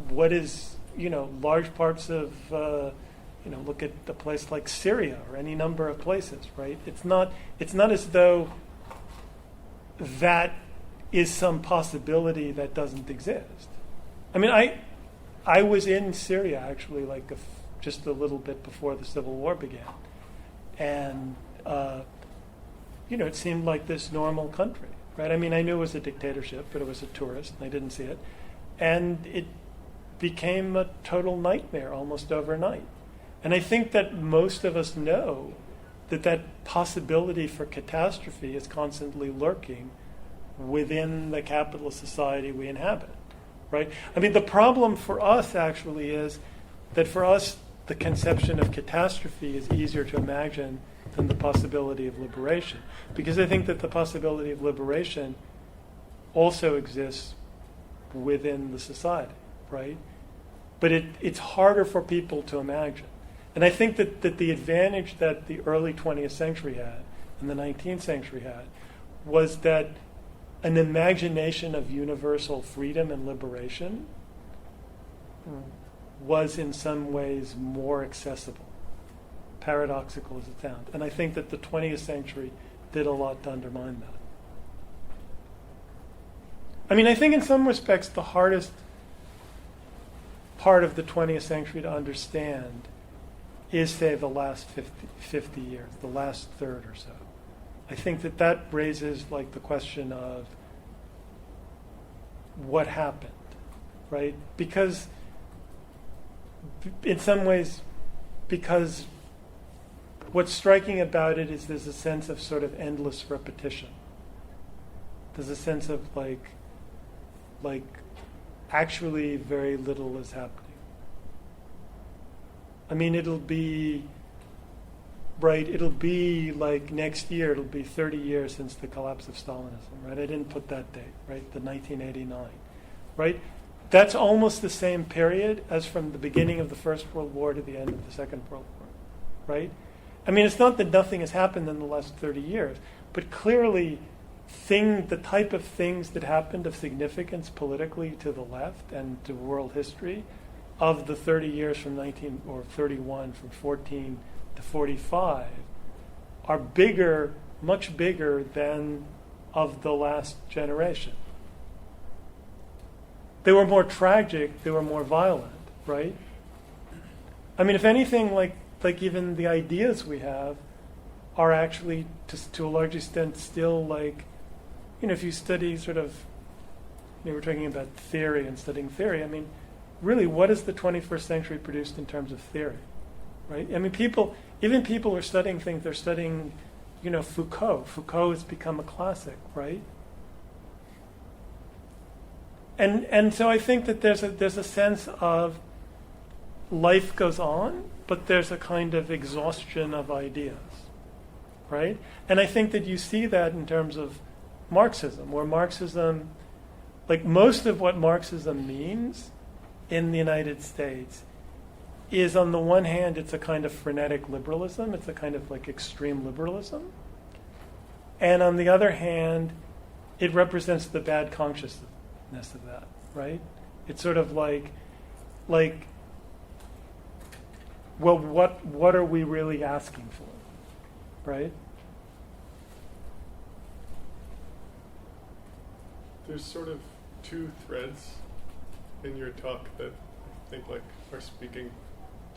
What is, large parts of, look at a place like Syria or any number of places, right? It's not as though that is some possibility that doesn't exist. I was in Syria actually just a little bit before the Civil War began. And, it seemed like this normal country, right? I knew it was a dictatorship, but it was a tourist, and I didn't see it. And it became a total nightmare almost overnight. And I think that most of us know that possibility for catastrophe is constantly lurking within the capitalist society we inhabit, right? The problem for us actually is that for us, the conception of catastrophe is easier to imagine than the possibility of liberation. Because I think that the possibility of liberation also exists within the society, right? But it's harder for people to imagine. And I think that the advantage that the early 20th century had and the 19th century had was that an imagination of universal freedom and liberation was in some ways more accessible, paradoxical as it sounds. And I think that the 20th century did a lot to undermine that. I mean, I think in some respects the hardest part of the 20th century to understand is, say, the last 50 years, the last third or so. I think that raises like the question of what happened, right? Because in some ways, because what's striking about it is there's a sense of sort of endless repetition. There's a sense of like actually very little is happening. I mean, it'll be like next year, it'll be 30 years since the collapse of Stalinism, right? I didn't put that date, right? The 1989, right? That's almost the same period as from the beginning of the First World War to the end of the Second World War, right? I mean, it's not that nothing has happened in the last 30 years, but clearly the type of things that happened of significance politically to the left and to world history of the 30 years from 31, from 14 to 45, are bigger, much bigger than of the last generation. They were more tragic, they were more violent, right? I mean, if anything, like even the ideas we have are actually, to a large extent, still like, if you study sort of, we're talking about theory and studying theory, I mean, really, what has the 21st century produced in terms of theory, right? I mean, people who are studying things, they're studying, Foucault. Foucault has become a classic, right? And so I think that there's a sense of life goes on, but there's a kind of exhaustion of ideas, right? And I think that you see that in terms of Marxism, where Marxism, like most of what Marxism means in the United States is, on the one hand, it's a kind of frenetic liberalism, it's a kind of like extreme liberalism, and on the other hand, it represents the bad consciousness of that, right? It's sort of like, well, what are we really asking for, right? There's sort of two threads in your talk that I think like are speaking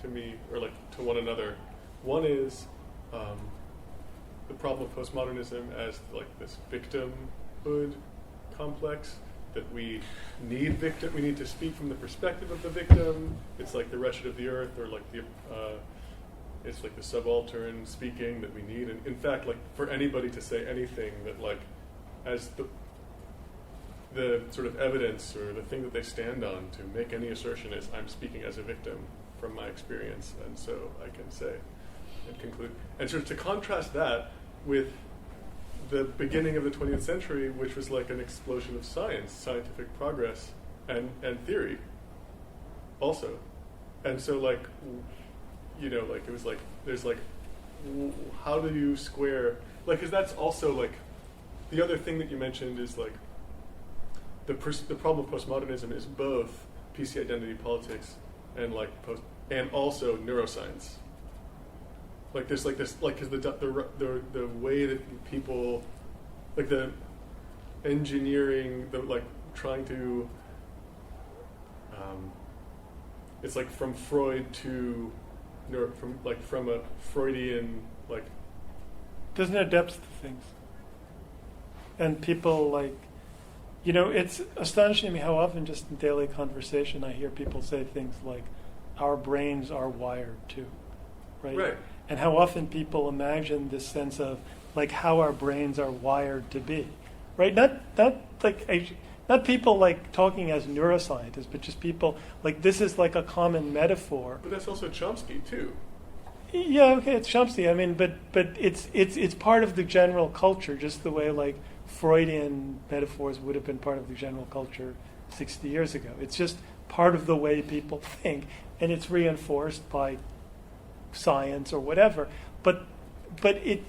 to me, or like to one another. One is the problem of postmodernism as like this victimhood complex, that we need to speak from the perspective of the victim. It's like the wretched of the earth, or like it's like the subaltern speaking that we need. And in fact, like for anybody to say anything that like as the sort of evidence or the thing that they stand on to make any assertion is, I'm speaking as a victim from my experience, and so I can say and conclude. And sort of to contrast that with the beginning of the 20th century, which was like an explosion of science, scientific progress, and theory also. And so like, like it was like, there's like, how do you square, like, because that's also like, the other thing that you mentioned is like, the problem of postmodernism is both PC identity politics and like and also neuroscience. Like there's like this, like, because the way that people, like the engineering, the like trying to, it's like from Freud to from a Freudian, like, there's no depth to things, and people like, it's astonishing to me how often just in daily conversation I hear people say things like, our brains are wired too, right? Right. And how often people imagine this sense of like how our brains are wired to be, right? Not people like talking as neuroscientists, but just people like, this is like a common metaphor. But that's also Chomsky too. Yeah, okay, it's Chomsky. I mean, but it's part of the general culture, just the way like Freudian metaphors would have been part of the general culture 60 years ago. It's just part of the way people think, and it's reinforced by science or whatever. But it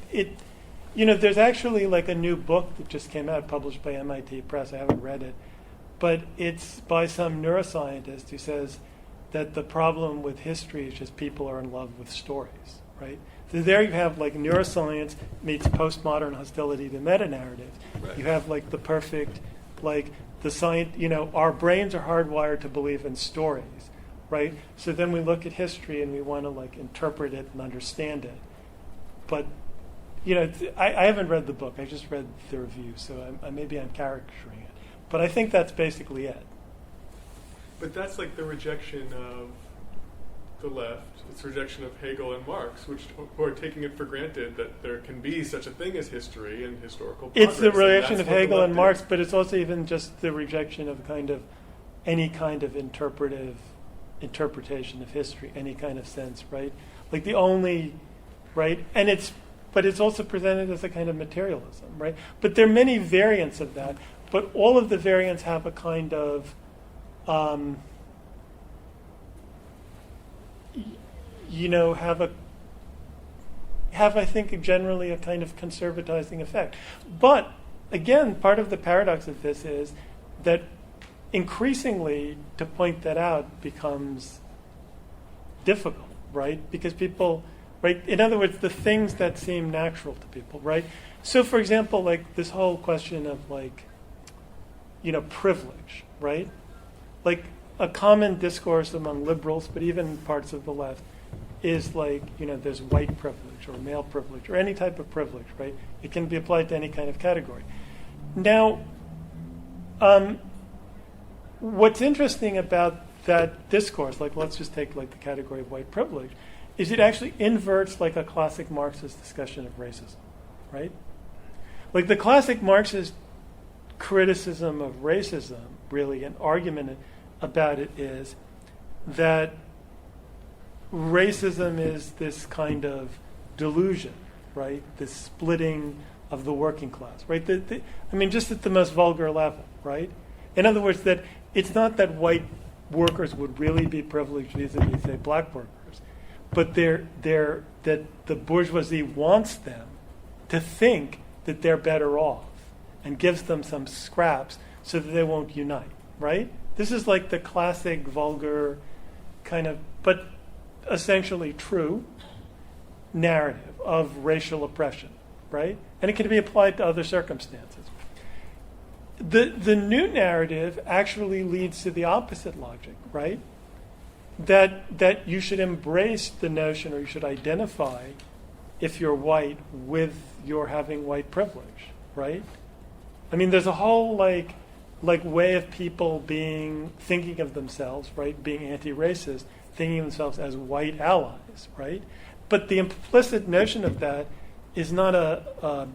there's actually like a new book that just came out, published by MIT Press. I haven't read it, but it's by some neuroscientist who says that the problem with history is just people are in love with stories, right? So there you have like neuroscience meets postmodern hostility to meta-narratives. Right. You have like the perfect, like the science, our brains are hardwired to believe in stories, right? So then we look at history and we want to like interpret it and understand it. But, I haven't read the book. I just read the review, so maybe I'm caricaturing it. But I think that's basically it. But that's like the rejection of the left. It's rejection of Hegel and Marx, who are taking it for granted that there can be such a thing as history and historical progress. It's the rejection and of that's what the Hegel and left Marx, is. but it's also even just the rejection of any kind of interpretation of history, any kind of sense, right? Like the only, right? But it's also presented as a kind of materialism, right? But there are many variants of that, but all of the variants have a kind of, have I think generally a kind of conservatizing effect. But again, part of the paradox of this is that increasingly to point that out becomes difficult, right? Because people, right? In other words, the things that seem natural to people, right? So, for example, like this whole question of privilege, right? Like a common discourse among liberals, but even parts of the left, is like, there's white privilege or male privilege or any type of privilege, right? It can be applied to any kind of category. Now, what's interesting about that discourse, like let's just take like the category of white privilege, is it actually inverts like a classic Marxist discussion of racism, right? Like the classic Marxist criticism of racism, really, an argument about it is that racism is this kind of delusion, right? This splitting of the working class, right? Just at the most vulgar level, right? In other words, that it's not that white workers would really be privileged vis-a-vis, say, black workers, but that the bourgeoisie wants them to think that they're better off and gives them some scraps so that they won't unite, right? This is like the classic vulgar kind of, but essentially true narrative of racial oppression, right? And it can be applied to other circumstances. The new narrative actually leads to the opposite logic, right? That you should embrace the notion, or you should identify, if you're white, with your having white privilege, right? There's a whole like way of people thinking of themselves, right? Being anti-racist, thinking of themselves as white allies, right? But the implicit notion of that is not a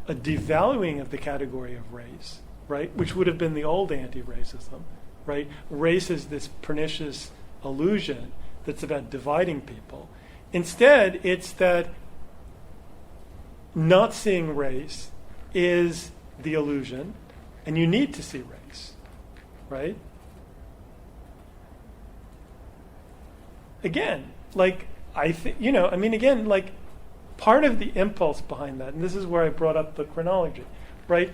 devaluing of the category of race, right? Which would have been the old anti-racism, right? Race is this pernicious illusion that's about dividing people. Instead, it's that not seeing race is the illusion, and you need to see race, right? Again, part of the impulse behind that, and this is where I brought up the chronology, right?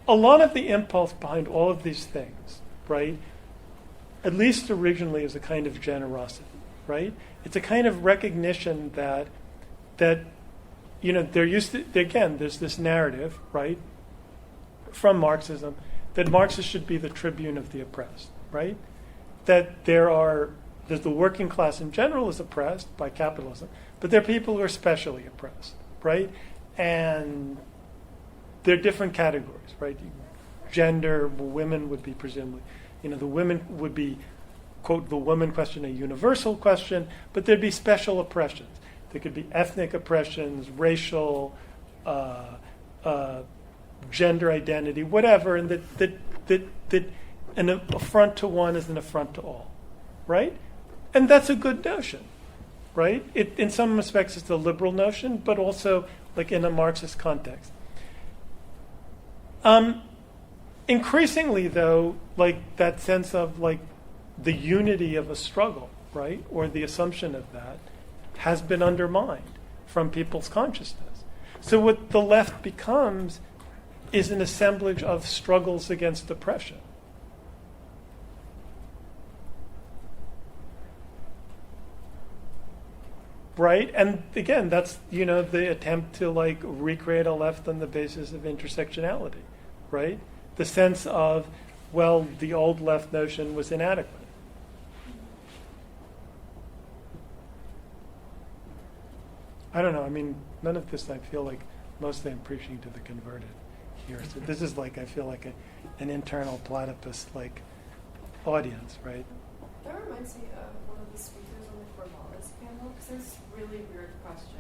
A lot of the impulse behind all of these things, right, at least originally, is a kind of generosity, right? It's a kind of recognition that there's this narrative, right, from Marxism, that Marxists should be the tribune of the oppressed, right? That there's the working class in general is oppressed by capitalism, but there are people who are specially oppressed, right? And there are different categories, right? Gender, women would be presumably, the women would be, quote, the woman question, a universal question, but there'd be special oppressions. There could be ethnic oppressions, racial, gender identity, whatever, and that an affront to one is an affront to all, right? And that's a good notion, right? In some respects, it's a liberal notion, but also like in a Marxist context. Increasingly, though, like that sense of like the unity of a struggle, right, or the assumption of that, has been undermined from people's consciousness. So what the left becomes is an assemblage of struggles against oppression. Right? And again, that's, the attempt to like recreate a left on the basis of intersectionality, right? The sense of, well, the old left notion was inadequate. I don't know. I mean, none of this, I feel like mostly I'm preaching to the converted here. So this is like, I feel like an internal platypus like audience, right? That reminds me of one of the speakers on the Corvallis panel, because it's a really weird question.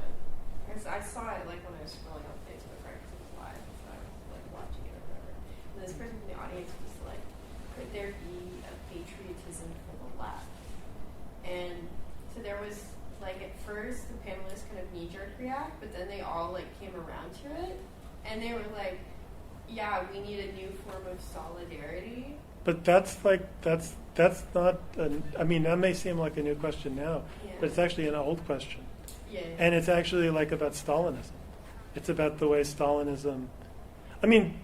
Because I saw it like when I was scrolling on Facebook, right? Because it was live, so I was like watching it or whatever. And this person from the audience was like, could there be a patriotism for the left? And so there was like at first the panelists kind of knee-jerk react, but then they all like came around to it, and they were like, yeah, we need a new form of solidarity. But that's not, I mean, that may seem like a new question now, Yeah. but it's actually an old question. Yeah. And it's actually like about Stalinism. It's about the way Stalinism, I mean,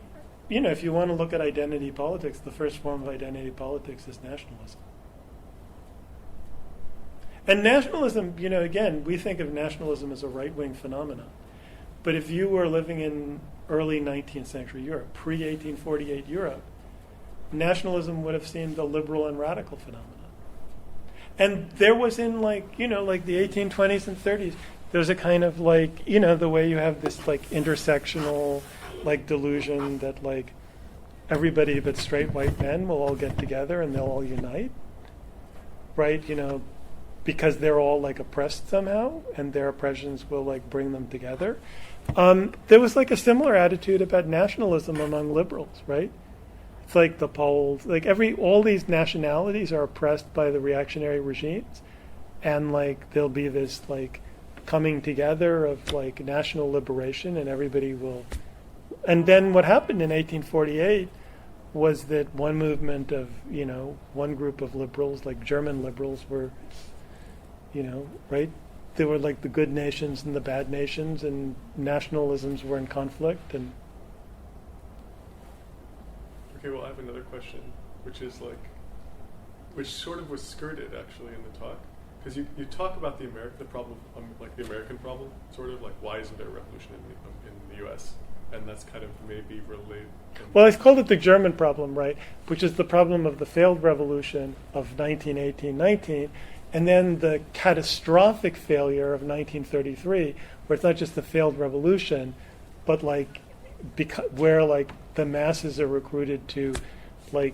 if you want to look at identity politics, the first form of identity politics is nationalism. And nationalism, again, we think of nationalism as a right-wing phenomenon. But if you were living in early 19th century Europe, pre-1848 Europe, nationalism would have seemed a liberal and radical phenomenon. And there was in like the 1820s and 30s, there's a kind of like, the way you have this like intersectional like delusion that like everybody but straight white men will all get together and they'll all unite, right? Because they're all like oppressed somehow and their oppressions will like bring them together. There was like a similar attitude about nationalism among liberals, right? It's like the Poles, like all these nationalities are oppressed by the reactionary regimes, and like there'll be this like coming together of like national liberation, and everybody will. And then what happened in 1848 was that one movement of one group of liberals, like German liberals, were, right? They were like the good nations and the bad nations, and nationalisms were in conflict, and. Okay, well, I have another question, which is like, which sort of was skirted actually in the talk, because you talk about the problem, like the American problem, sort of like why isn't there a revolution in the U.S. and that's kind of maybe related. Well, I called it the German problem, right? Which is the problem of the failed revolution of 1918-19, and then the catastrophic failure of 1933, where it's not just the failed revolution, but like where like the masses are recruited to like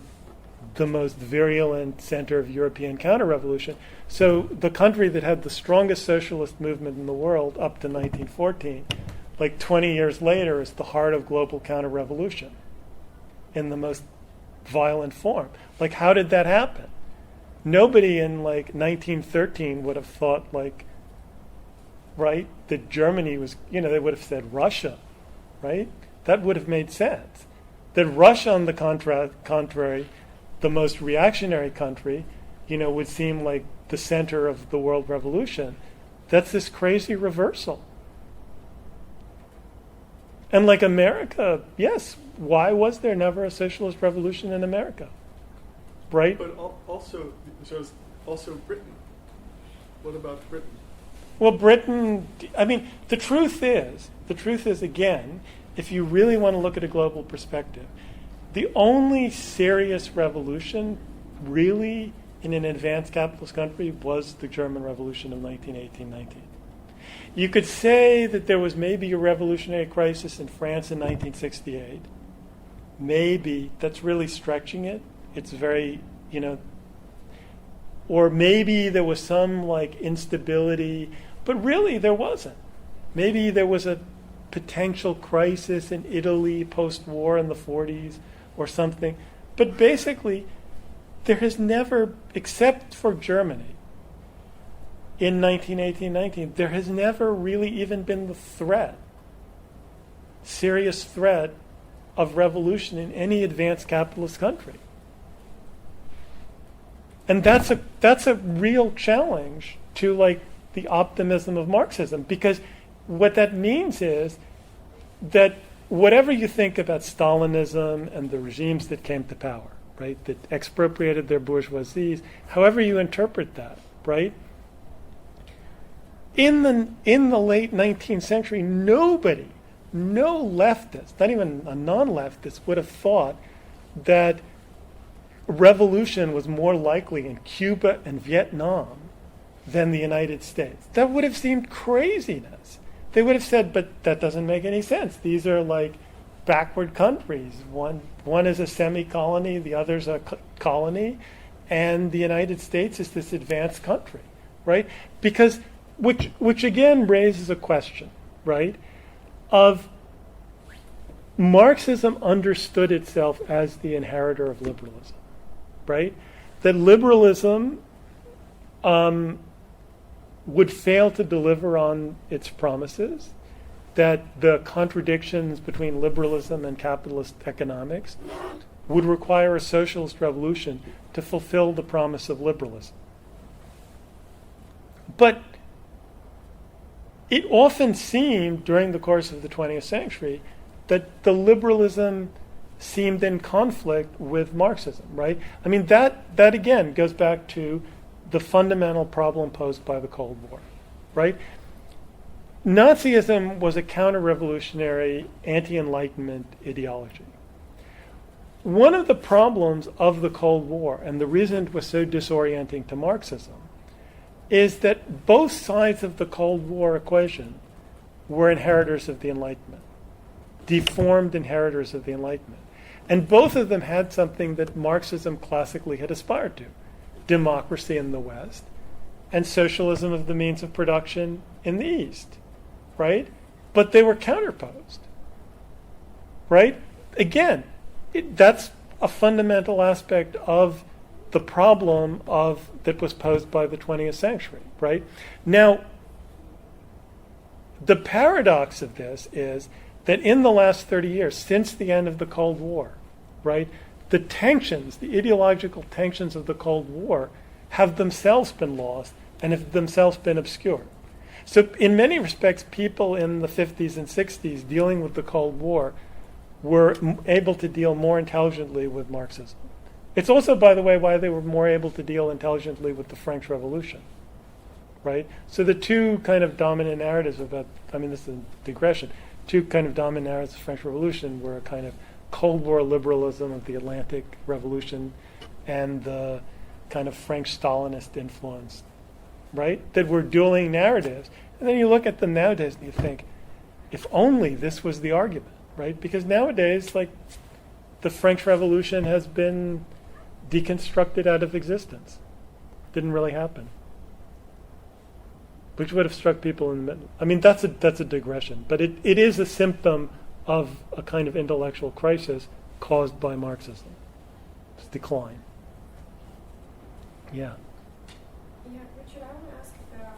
the most virulent center of European counter-revolution. So the country that had the strongest socialist movement in the world up to 1914, like 20 years later, is the heart of global counter-revolution in the most violent form. Like, how did that happen? Nobody in like 1913 would have thought like, right, that Germany was, they would have said Russia, right? That would have made sense. That Russia, on the contrary, the most reactionary country, would seem like the center of the world revolution. That's this crazy reversal. And like America, yes, why was there never a socialist revolution in America? Right? But also Britain. What about Britain? Well, Britain, I mean, the truth is, again, if you really want to look at a global perspective, the only serious revolution really in an advanced capitalist country was the German Revolution of 1918-19. You could say that there was maybe a revolutionary crisis in France in 1968. Maybe. That's really stretching it. It's very, or maybe there was some like instability, but really there wasn't. Maybe there was a potential crisis in Italy post-war in the 40s or something. But basically, there has never, except for Germany, in 1918-19, there has never really even been the threat, serious threat of revolution in any advanced capitalist country. And that's a real challenge to like the optimism of Marxism, because what that means is that whatever you think about Stalinism and the regimes that came to power, right, that expropriated their bourgeoisies, however you interpret that, right, in the late 19th century, nobody, no leftist, not even a non-leftist, would have thought that revolution was more likely in Cuba and Vietnam than the United States. That would have seemed craziness. They would have said, but that doesn't make any sense. These are like backward countries. One is a semi-colony, the other's a colony, and the United States is this advanced country, right? Because, which again raises a question, right, of Marxism understood itself as the inheritor of liberalism, right? That liberalism would fail to deliver on its promises, that the contradictions between liberalism and capitalist economics would require a socialist revolution to fulfill the promise of liberalism. But it often seemed during the course of the 20th century that the liberalism seemed in conflict with Marxism, right? I mean, that again goes back to the fundamental problem posed by the Cold War, right? Nazism was a counter-revolutionary, anti-Enlightenment ideology. One of the problems of the Cold War, and the reason it was so disorienting to Marxism, is that both sides of the Cold War equation were inheritors of the Enlightenment, deformed inheritors of the Enlightenment. And both of them had something that Marxism classically had aspired to: democracy in the West and socialism of the means of production in the East, right? But they were counterposed, right? Again, that's a fundamental aspect of the problem that was posed by the 20th century, right? Now, the paradox of this is that in the last 30 years, since the end of the Cold War, right, the tensions, the ideological tensions of the Cold War have themselves been lost and have themselves been obscured. So in many respects, people in the 50s and 60s dealing with the Cold War were able to deal more intelligently with Marxism. It's also, by the way, why they were more able to deal intelligently with the French Revolution, right? So the two kind of dominant narratives about, I mean, this is a digression, two kind of dominant narratives of the French Revolution were a kind of Cold War liberalism of the Atlantic Revolution and the kind of French Stalinist influence, right? That were dueling narratives. And then you look at them nowadays and you think, if only this was the argument, right? Because nowadays, like, the French Revolution has been deconstructed out of existence. Didn't really happen. Which would have struck people in the middle. I mean, that's a digression, but it is a symptom of a kind of intellectual crisis caused by Marxism. It's decline. Yeah. Yeah, Richard, I want to ask about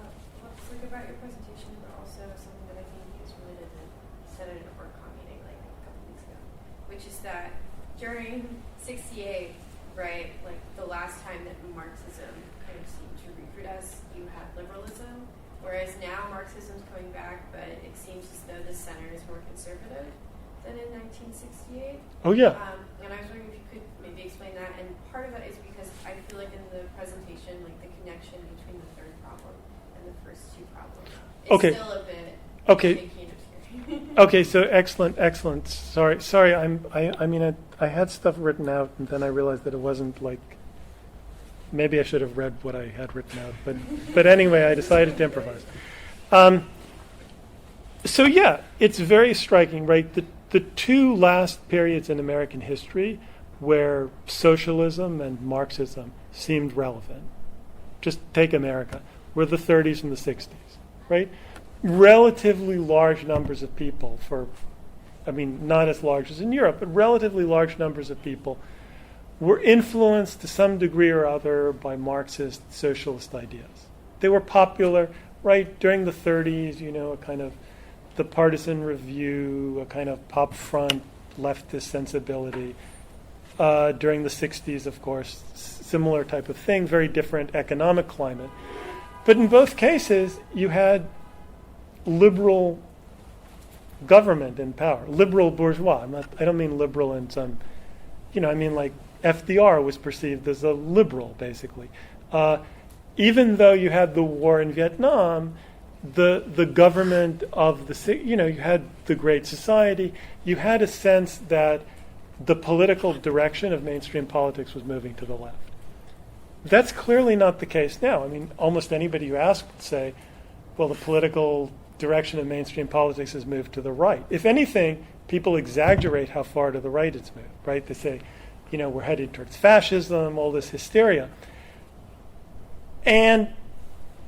your presentation, but also something that I think is related to Senate or Orcon meeting like a couple weeks ago, which is that during '68, right, like the last time that Marxism kind of seemed to reproduce, you had liberalism, whereas now Marxism's coming back, but it seems as though the center is more conservative than in 1968. Oh, yeah. And I was wondering if you could maybe explain that. And part of that is because I feel like in the presentation, like the connection between the third problem and the first two problems is still a bit shaky and obscure. Okay, so excellent. Sorry. I had stuff written out, and then I realized that it wasn't like. Maybe I should have read what I had written out, but anyway, I decided to improvise. So yeah, it's very striking, right? The two last periods in American history where socialism and Marxism seemed relevant, just take America, were the 30s and the 60s, right? Relatively large numbers of people not as large as in Europe, but relatively large numbers of people were influenced to some degree or other by Marxist socialist ideas. They were popular, right, during the 30s, a kind of the Partisan Review, a kind of pop front leftist sensibility. during the 60s, of course, similar type of thing, very different economic climate. But in both cases, you had liberal government in power, liberal bourgeois. I don't mean liberal in some, I mean like FDR was perceived as a liberal, basically. Even though you had the war in Vietnam, the government of you had the Great Society, you had a sense that the political direction of mainstream politics was moving to the left. That's clearly not the case now. I mean, almost anybody you ask would say, well, the political direction of mainstream politics has moved to the right. If anything, people exaggerate how far to the right it's moved, right? They say, we're headed towards fascism, all this hysteria. And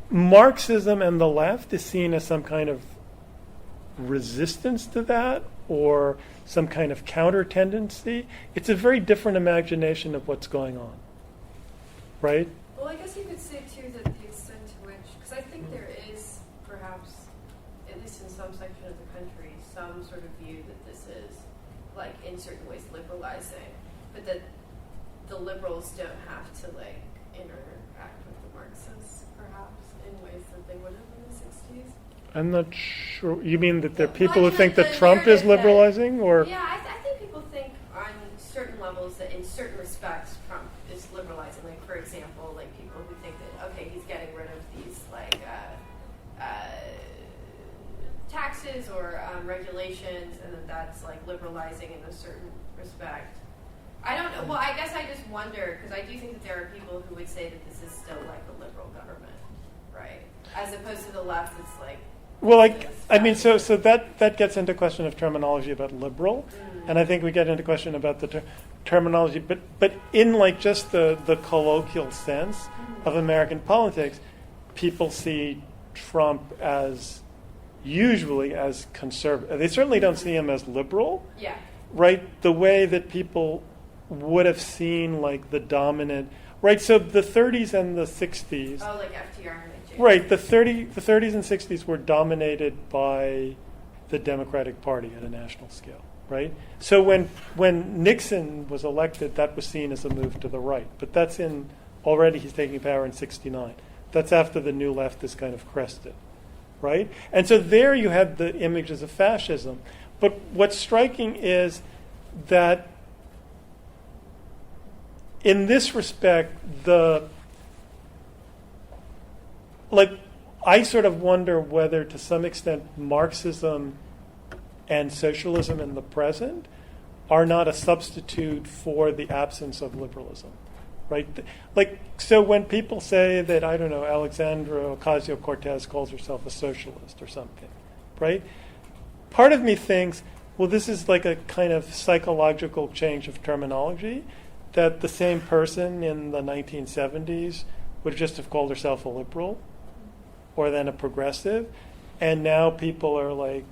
Marxism and the left is seen as some kind of resistance to that or some kind of counter tendency. It's a very different imagination of what's going on, right? Well, I guess you could say, too, that the extent to which, because I think there is perhaps, at least in some section of the country, some sort of view that this is, like, in certain ways liberalizing, but that the liberals don't have to, like, interact with the Marxists, perhaps, in ways that they would have in the 60s. I'm not sure. You mean that there are Well, people who think that the Trump is narrative that- liberalizing, or? Yeah, I think people think on certain levels that in certain respects Trump is liberalizing. Like, for example, like people who think that, okay, he's getting rid of these, like, taxes or regulations, and that's, like, liberalizing in a certain respect. I don't know. Well, I guess I just wonder, because I do think that there are people who would say that this is still, like, a liberal government, right? As opposed to the left, it's like... Well, I mean, so that gets into question of terminology about liberal, and I think we get into question about the terminology, but in like just the colloquial sense of American politics, people see Trump as usually as conservative. They certainly don't see him as liberal, Yeah. right? The way that people would have seen like the dominant, right? So the 30s and the 60s. Oh, like FDR and J. Right, the 30s and 60s were dominated by the Democratic Party at a national scale, right? So when Nixon was elected, that was seen as a move to the right. But that's already he's taking power in 69. That's after the new left is kind of crested, right? And so there you had the images of fascism. But what's striking is that in this respect, I sort of wonder whether, to some extent, Marxism and socialism in the present are not a substitute for the absence of liberalism, right? Like, so when people say that, I don't know, Alexandra Ocasio-Cortez calls herself a socialist or something, right? Part of me thinks, well, this is like a kind of psychological change of terminology, that the same person in the 1970s would just have called herself a liberal, or then a progressive, and now people are like,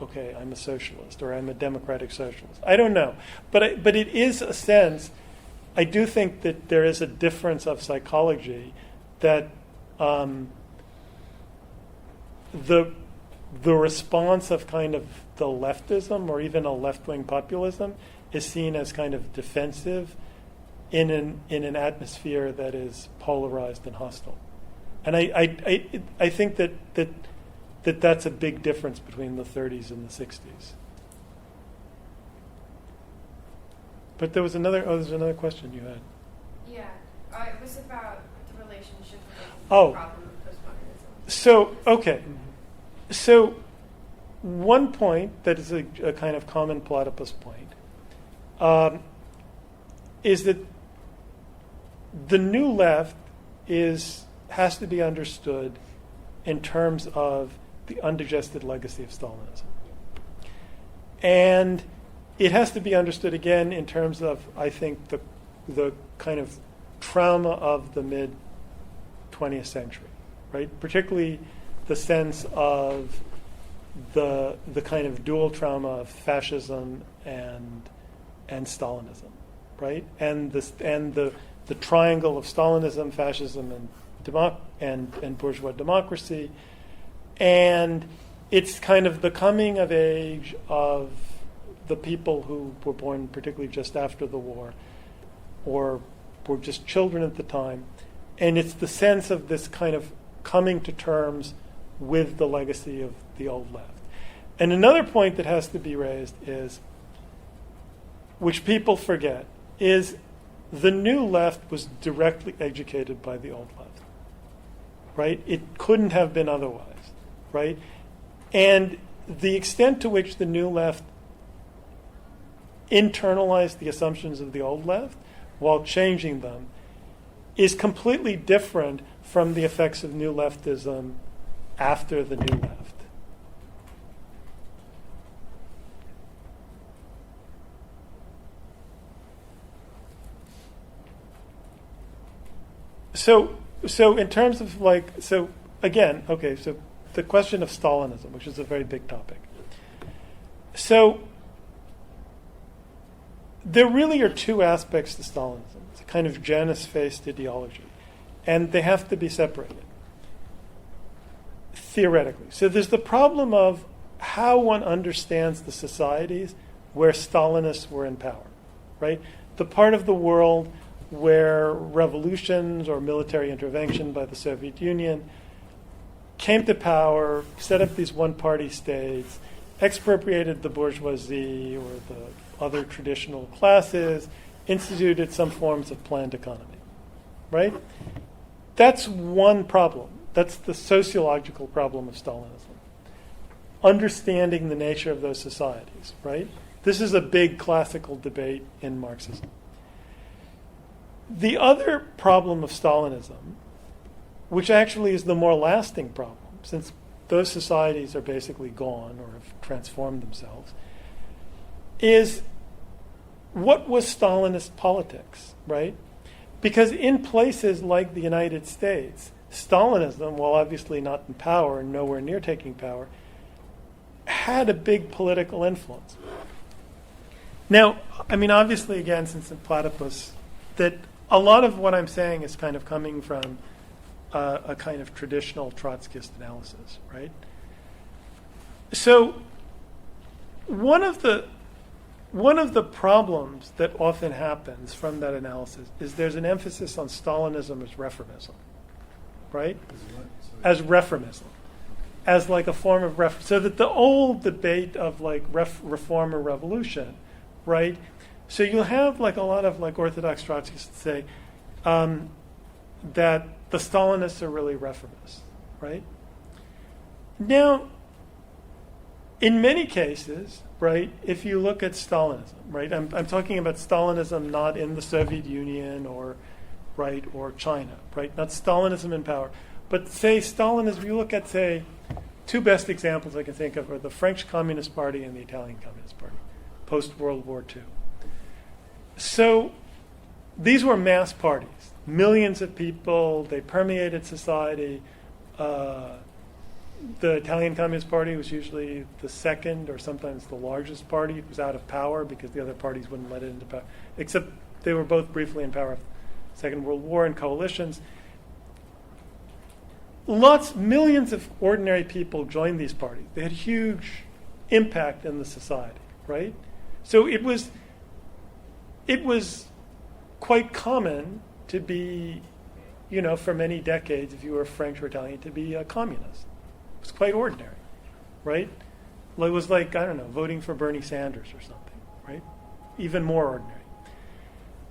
okay, I'm a socialist, or I'm a democratic socialist. I don't know, but it is a sense. I do think that there is a difference of psychology that the response of kind of the leftism or even a left-wing populism is seen as kind of defensive in an atmosphere that is polarized and hostile. And I think that's a big difference between the 30s and the 60s. But there's another question you had. Yeah. It was about the relationship with the Oh. problem of postmodernism. So, okay. So one point that is a kind of common Platypus point is that the new left has to be understood in terms of the undigested legacy of Stalinism. And it has to be understood again in terms of, I think, the kind of trauma of the mid-20th century, right? Particularly the sense of the kind of dual trauma of fascism and Stalinism, right? And the triangle of Stalinism, fascism, and bourgeois democracy, and it's kind of the coming of age of the people who were born particularly just after the war or were just children at the time. And it's the sense of this kind of coming to terms with the legacy of the old left. And another point that has to be raised is, which people forget, is the new left was directly educated by the old left, right? It couldn't have been otherwise, right? And the extent to which the new left internalized the assumptions of the old left while changing them is completely different from the effects of new leftism after the new left. So in terms of so the question of Stalinism, which is a very big topic. So there really are two aspects to Stalinism. It's a kind of Janus-faced ideology, and they have to be separated, theoretically. So there's the problem of how one understands the societies where Stalinists were in power, right? The part of the world where revolutions or military intervention by the Soviet Union came to power, set up these one-party states, expropriated the bourgeoisie or the other traditional classes, instituted some forms of planned economy, right? That's one problem. That's the sociological problem of Stalinism. Understanding the nature of those societies, right? This is a big classical debate in Marxism. The other problem of Stalinism, which actually is the more lasting problem, since those societies are basically gone or have transformed themselves, is what was Stalinist politics, right? Because in places like the United States, Stalinism, while obviously not in power and nowhere near taking power, had a big political influence. Now, I mean, obviously, again, since in Platypus, that a lot of what I'm saying is kind of coming from a kind of traditional Trotskyist analysis, right? So one of the problems that often happens from that analysis is there's an emphasis on Stalinism as reformism, right? As reformism, as like a form of so that the old debate of like reform or revolution, right? So you'll have like a lot of like Orthodox Trotskyists say that the Stalinists are really reformists, right? Now, in many cases, right, if you look at Stalinism, right, I'm talking about Stalinism not in the Soviet Union or China, right, not Stalinism in power, but say Stalinism, you look at, say, two best examples I can think of are the French Communist Party and the Italian Communist Party, post-World War II. So these were mass parties, millions of people, they permeated society. The Italian Communist Party was usually the second or sometimes the largest party. It was out of power because the other parties wouldn't let it into power, except they were both briefly in power after the Second World War in coalitions. Millions of ordinary people joined these parties. They had huge impact in the society, right? So it was quite common to be, for many decades, if you were French or Italian, to be a communist. It was quite ordinary, right? It was like, I don't know, voting for Bernie Sanders or something, right? Even more ordinary.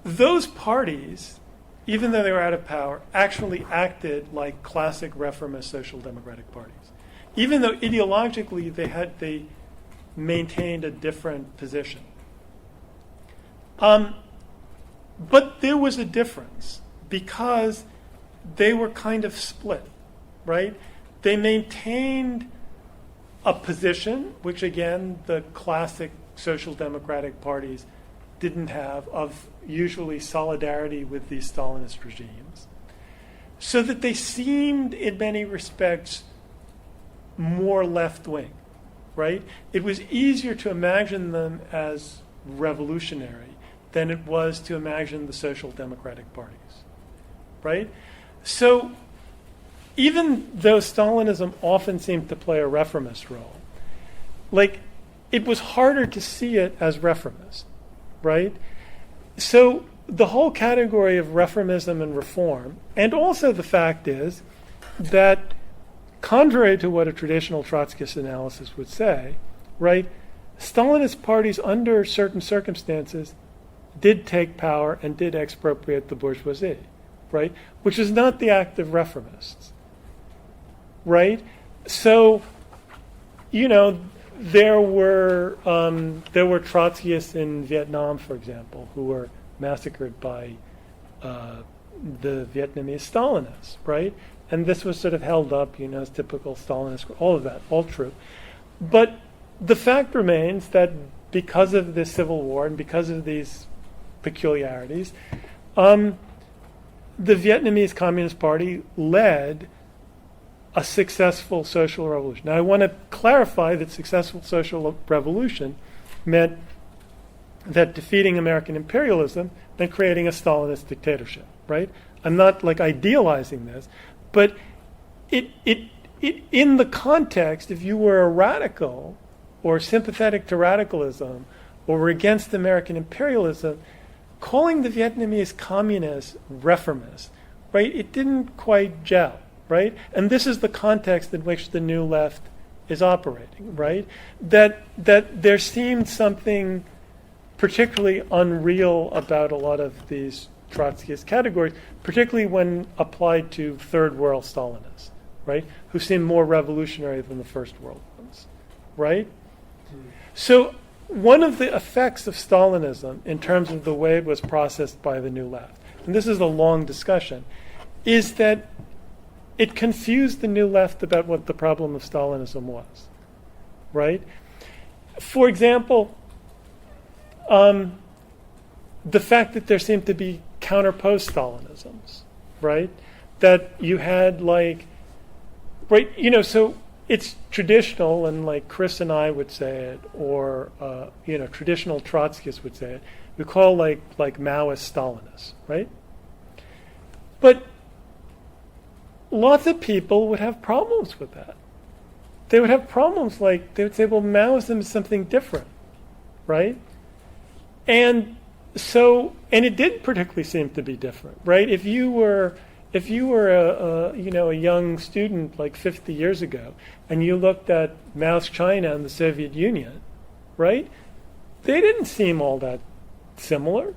Those parties, even though they were out of power, actually acted like classic reformist social democratic parties. Even though ideologically they maintained a different position. But there was a difference because they were kind of split, right? They maintained a position, which again, the classic social democratic parties didn't have, of usually solidarity with these Stalinist regimes, so that they seemed in many respects more left-wing, right? It was easier to imagine them as revolutionary than it was to imagine the social democratic parties, right? So even though Stalinism often seemed to play a reformist role, like it was harder to see it as reformist, right? So the whole category of reformism and reform, and also the fact is that contrary to what a traditional Trotskyist analysis would say, right, Stalinist parties under certain circumstances did take power and did expropriate the bourgeoisie, right, which is not the act of reformists, right? So, there were Trotskyists in Vietnam, for example, who were massacred by the Vietnamese Stalinists, right? And this was sort of held up, as typical Stalinist, all of that, all true. But the fact remains that because of the Civil War and because of these peculiarities, the Vietnamese Communist Party led a successful social revolution. Now, I want to clarify that successful social revolution meant that defeating American imperialism meant creating a Stalinist dictatorship, right? I'm not idealizing this, but it in the context, if you were a radical or sympathetic to radicalism or were against American imperialism, calling the Vietnamese communists reformists, right? It didn't quite gel, right? And this is the context in which the New Left is operating, right? That there seemed something particularly unreal about a lot of these Trotskyist categories, particularly when applied to third world Stalinists, right? Who seemed more revolutionary than the first world ones, right? So one of the effects of Stalinism in terms of the way it was processed by the New Left, and this is a long discussion, is that it confused the New Left about what the problem of Stalinism was, right? For example, the fact that there seemed to be counterposed Stalinisms, right? That you had so it's traditional, and Chris and I would say it, or traditional Trotskyists would say it. We call like Maoist Stalinists, right? But lots of people would have problems with that. They would have problems they would say, well, Maoism is something different, right? And it did particularly seem to be different, right? If you were a young student 50 years ago, and you looked at Mao's China and the Soviet Union, right? They didn't seem all that similar.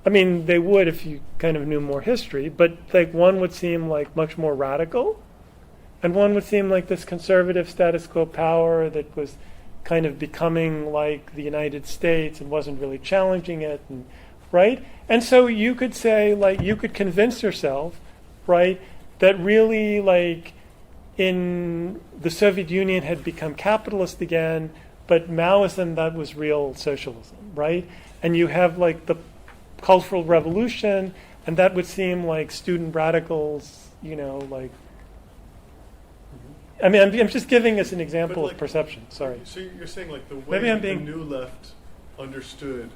I mean, they would if you kind of knew more history, but one would seem much more radical, and one would seem like this conservative status quo power that was kind of becoming like the United States and wasn't really challenging it, and right? And so you could say, you could convince yourself, right, that really in the Soviet Union had become capitalist again, but Maoism, that was real socialism, right? And you have the Cultural Revolution, and that would seem like student radicals, I mean, I'm just giving us an example of perception. Sorry. So you're saying the way Maybe I'm the being- New Left understood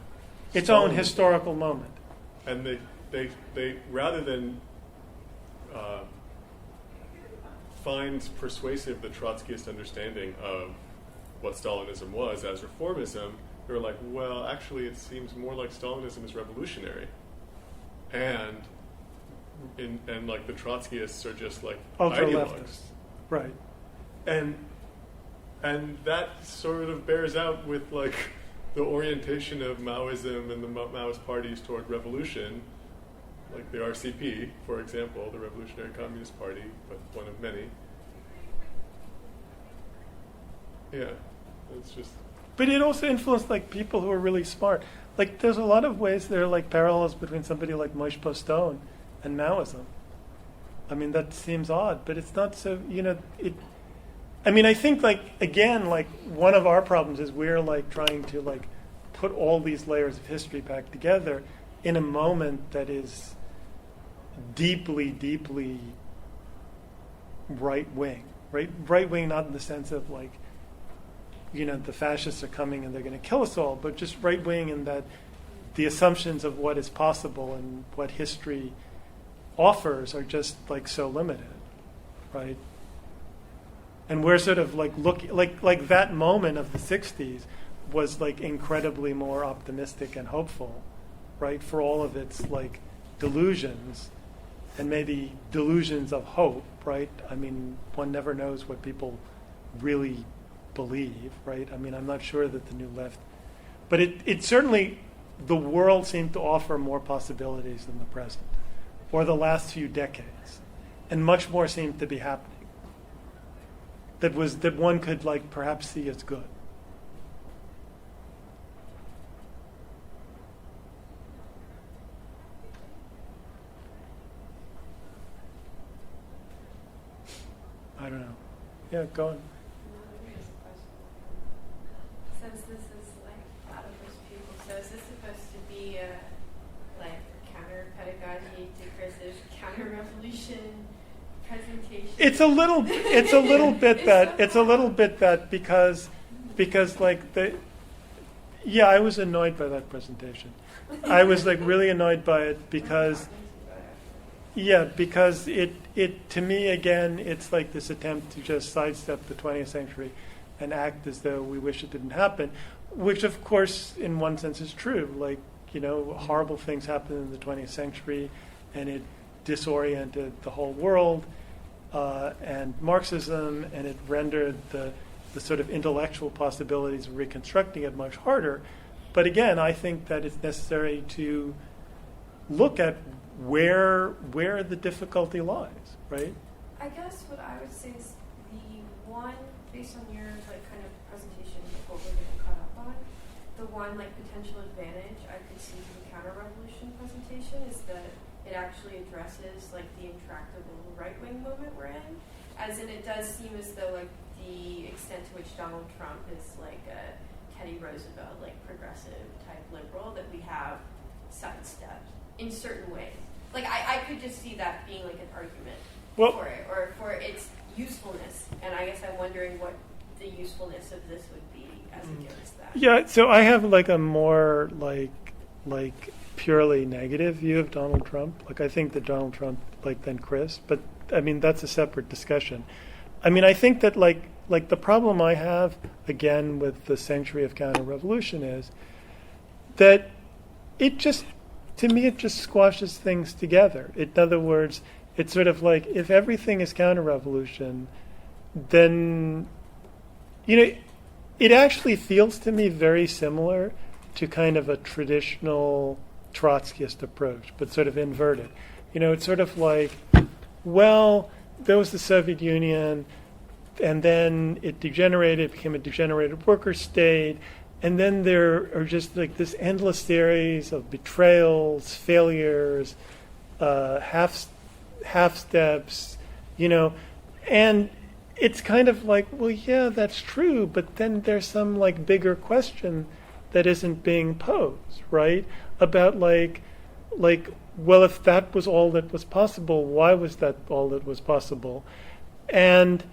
Its own Stalinism, historical moment. and they rather than find persuasive the Trotskyist understanding of what Stalinism was as reformism, they were well, actually, it seems more like Stalinism is revolutionary, and the Trotskyists are just Ultra ideologues. leftists. Right. And that sort of bears out with the orientation of Maoism and the Maoist parties toward revolution, like the RCP, for example, the Revolutionary Communist Party, but one of many. Yeah, it's just. But it also influenced people who are really smart. There's a lot of ways there are parallels between somebody like Moïse Postone and Maoism. I mean, that seems odd, but it's not so, it. I mean, I think again, one of our problems is we're trying to put all these layers of history back together in a moment that is deeply, deeply right wing, right? Right wing, not in the sense of the fascists are coming and they're going to kill us all, but just right wing in that the assumptions of what is possible and what history offers are just so limited, right? And we're sort of like looking, like that moment of the 60s was like incredibly more optimistic and hopeful, right? For all of its like delusions and maybe delusions of hope, right? I mean, one never knows what people really believe, right? I mean, I'm not sure that the New Left, but it certainly, the world seemed to offer more possibilities than the present, or the last few decades, and much more seemed to be happening. That one could like perhaps see as good. I don't know. Yeah, go on. Since this is like Platypus people, so is this supposed to be a like counter pedagogy to Chris's counter revolution presentation? It's a little bit that because like I was annoyed by that presentation. I was like really annoyed by it because it to me again it's like this attempt to just sidestep the 20th century and act as though we wish it didn't happen, which of course in one sense is true. Like, you know, horrible things happened in the 20th century and it disoriented the whole world and Marxism, and it rendered the sort of intellectual possibilities of reconstructing it much harder. But again, I think that it's necessary to look at where the difficulty lies, right? I guess what I would say is the one, based on your like kind of presentation of what we're getting caught up on, the one like potential advantage I could see to the counter-revolution presentation is that it actually addresses like the intractable right-wing moment we're in. As in, it does seem as though like the extent to which Donald Trump is like a Teddy Roosevelt, like progressive type liberal that we have sidestepped in certain ways. Like I could just see that being like an argument for it, or for its usefulness. And I guess I'm wondering what the usefulness of this would be as against that. Yeah, so I have like a more like purely negative view of Donald Trump. Like I think that Donald Trump like than Chris, but I mean that's a separate discussion. I mean I think that like the problem I have again with the century of counter-revolution is that it just, to me, it just squashes things together. In other words, it's sort of like if everything is counter-revolution, then, you know, it actually feels to me very similar to kind of a traditional Trotskyist approach, but sort of inverted. You know, it's sort of like, well, there was the Soviet Union, and then it degenerated, became a degenerated worker state, and then there are just like this endless series of betrayals, failures, half steps, you know, and it's kind of like, well, yeah, that's true, but then there's some like bigger question that isn't being posed, right? About like, well, if that was all that was possible, why was that all that was possible? And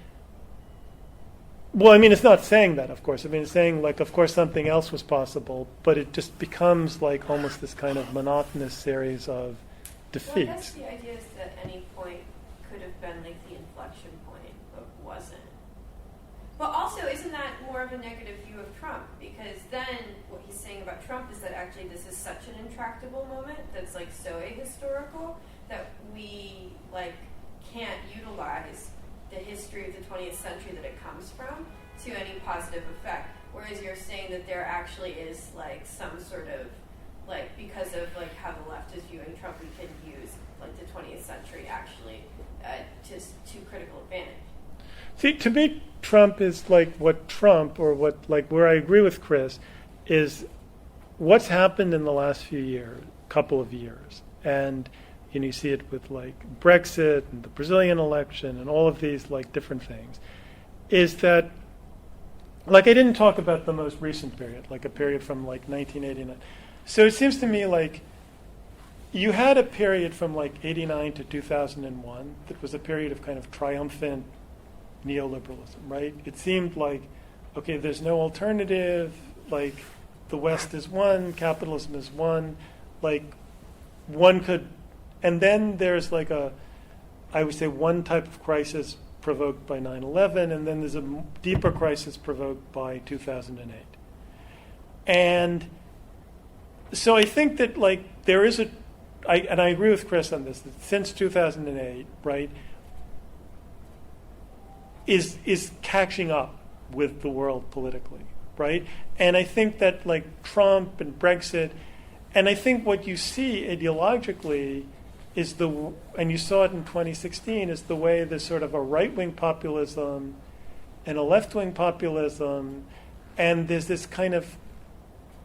well, I mean, it's not saying that, of course. I mean, it's saying, like, of course something else was possible, but it just becomes, like, almost this kind of monotonous series of defeats. Well, I guess the idea is that any point could have been, like, the inflection point, but wasn't. But also, isn't that more of a negative view of Trump? Because then what he's saying about Trump is that actually this is such an intractable moment that's, like, so ahistorical that we, like, can't utilize the history of the 20th century that it comes from to any positive effect. Whereas you're saying that there actually is like some sort of like, because of like how the left is viewing Trump, we can use like the 20th century actually to critical advantage. See, to me, Trump is like what Trump, or what like where I agree with Chris, is what's happened in the last few years, couple of years, and you see it with like Brexit and the Brazilian election and all of these like different things, is that like I didn't talk about the most recent period, like a period from like 1989. So it seems to me like you had a period from like 89 to 2001 that was a period of kind of triumphant neoliberalism, right? It seemed like, okay, there's no alternative, like the West is one, capitalism is one, like one could. And then there's like I would say one type of crisis provoked by 9/11, and then there's a deeper crisis provoked by 2008. And so I think that there is and I agree with Chris on this, that since 2008, right, is catching up with the world politically, right? And I think that Trump and Brexit, and I think what you see ideologically is and you saw it in 2016, is the way there's sort of a right-wing populism and a left-wing populism, and there's this kind of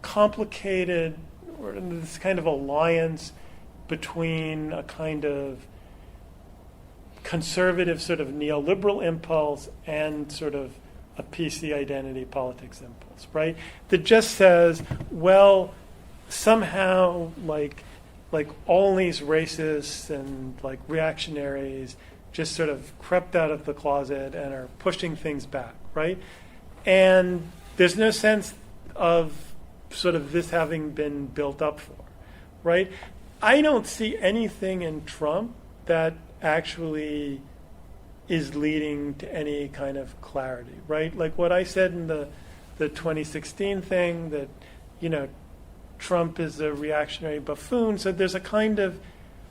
complicated, or this kind of alliance between a kind of conservative sort of neoliberal impulse and sort of a PC identity politics impulse, right? That just says, well, somehow all these racists and reactionaries just sort of crept out of the closet and are pushing things back, right? And there's no sense of sort of this having been built up for, right? I don't see anything in Trump that actually is leading to any kind of clarity, right? Like what I said in the 2016 thing, that, Trump is a reactionary buffoon. So there's a kind of,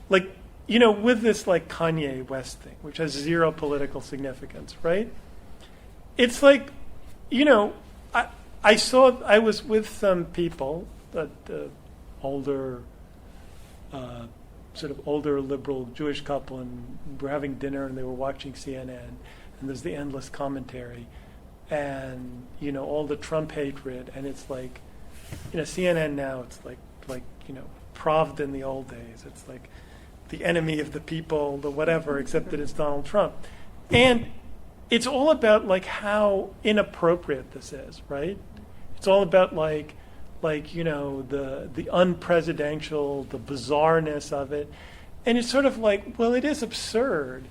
with this Kanye West thing, which has zero political significance, right? It's I was with some people, sort of older liberal Jewish couple, and we're having dinner and they were watching CNN, and there's the endless commentary and all the Trump hatred, and it's CNN now, it's like Pravda in the old days. It's the enemy of the people, the whatever, except that it's Donald Trump. And it's all about how inappropriate this is, right? It's all about the unpresidential, the bizarreness of it. And it's sort of well, it is absurd,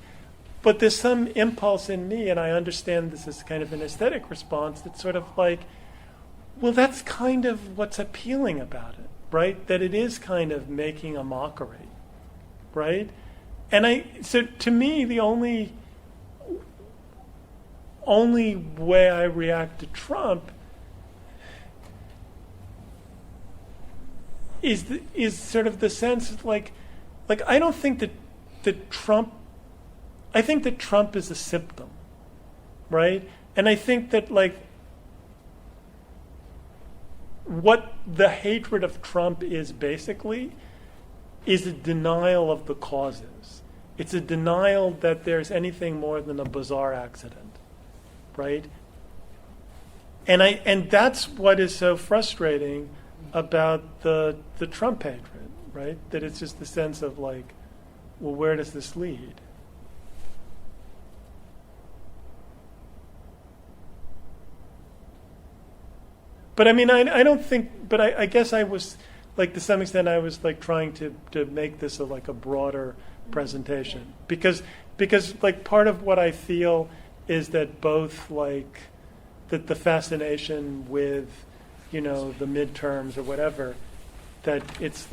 but there's some impulse in me, and I understand this is kind of an aesthetic response, that's sort of well, that's kind of what's appealing about it, right? That it is kind of making a mockery, right? And so to me, the only way I react to Trump is sort of the sense of I don't think that Trump, I think that Trump is a symptom, right? And I think that what the hatred of Trump is basically is a denial of the causes. It's a denial that there's anything more than a bizarre accident, right? And that's what is so frustrating about the Trump hatred, right? That it's just the sense of well, where does this lead? But I mean, I don't think, but I guess I was, to some extent, I was trying to make this a broader presentation. Because part of what I feel is that both that the fascination with, the midterms or whatever, that it's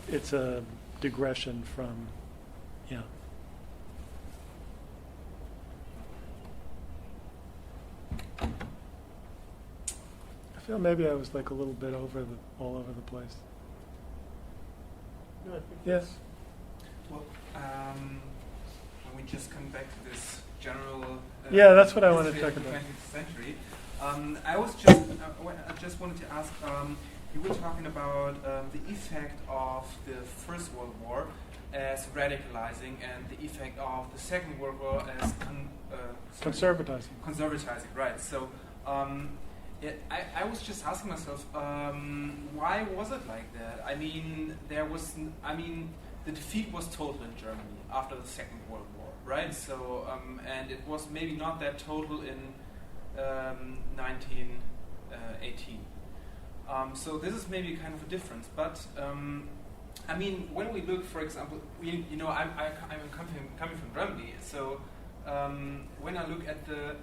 it's a digression from, yeah. I feel maybe I was a little bit all over the place. No, I think Yes. Well, when we just come back to this general Yeah, that's what I want to history talk of the about. 20th century, I just wanted to ask, you were talking about the effect of the First World War as radicalizing and the effect of the Second World War as Conservatizing. Conservatizing, right. So I was just asking myself, why was it like that? I mean, the defeat was total in Germany after the Second World War, right? So, and it was maybe not that total in 1918. So this is maybe kind of a difference. But I mean, when we look, for example, I'm coming from Germany, so when I look at the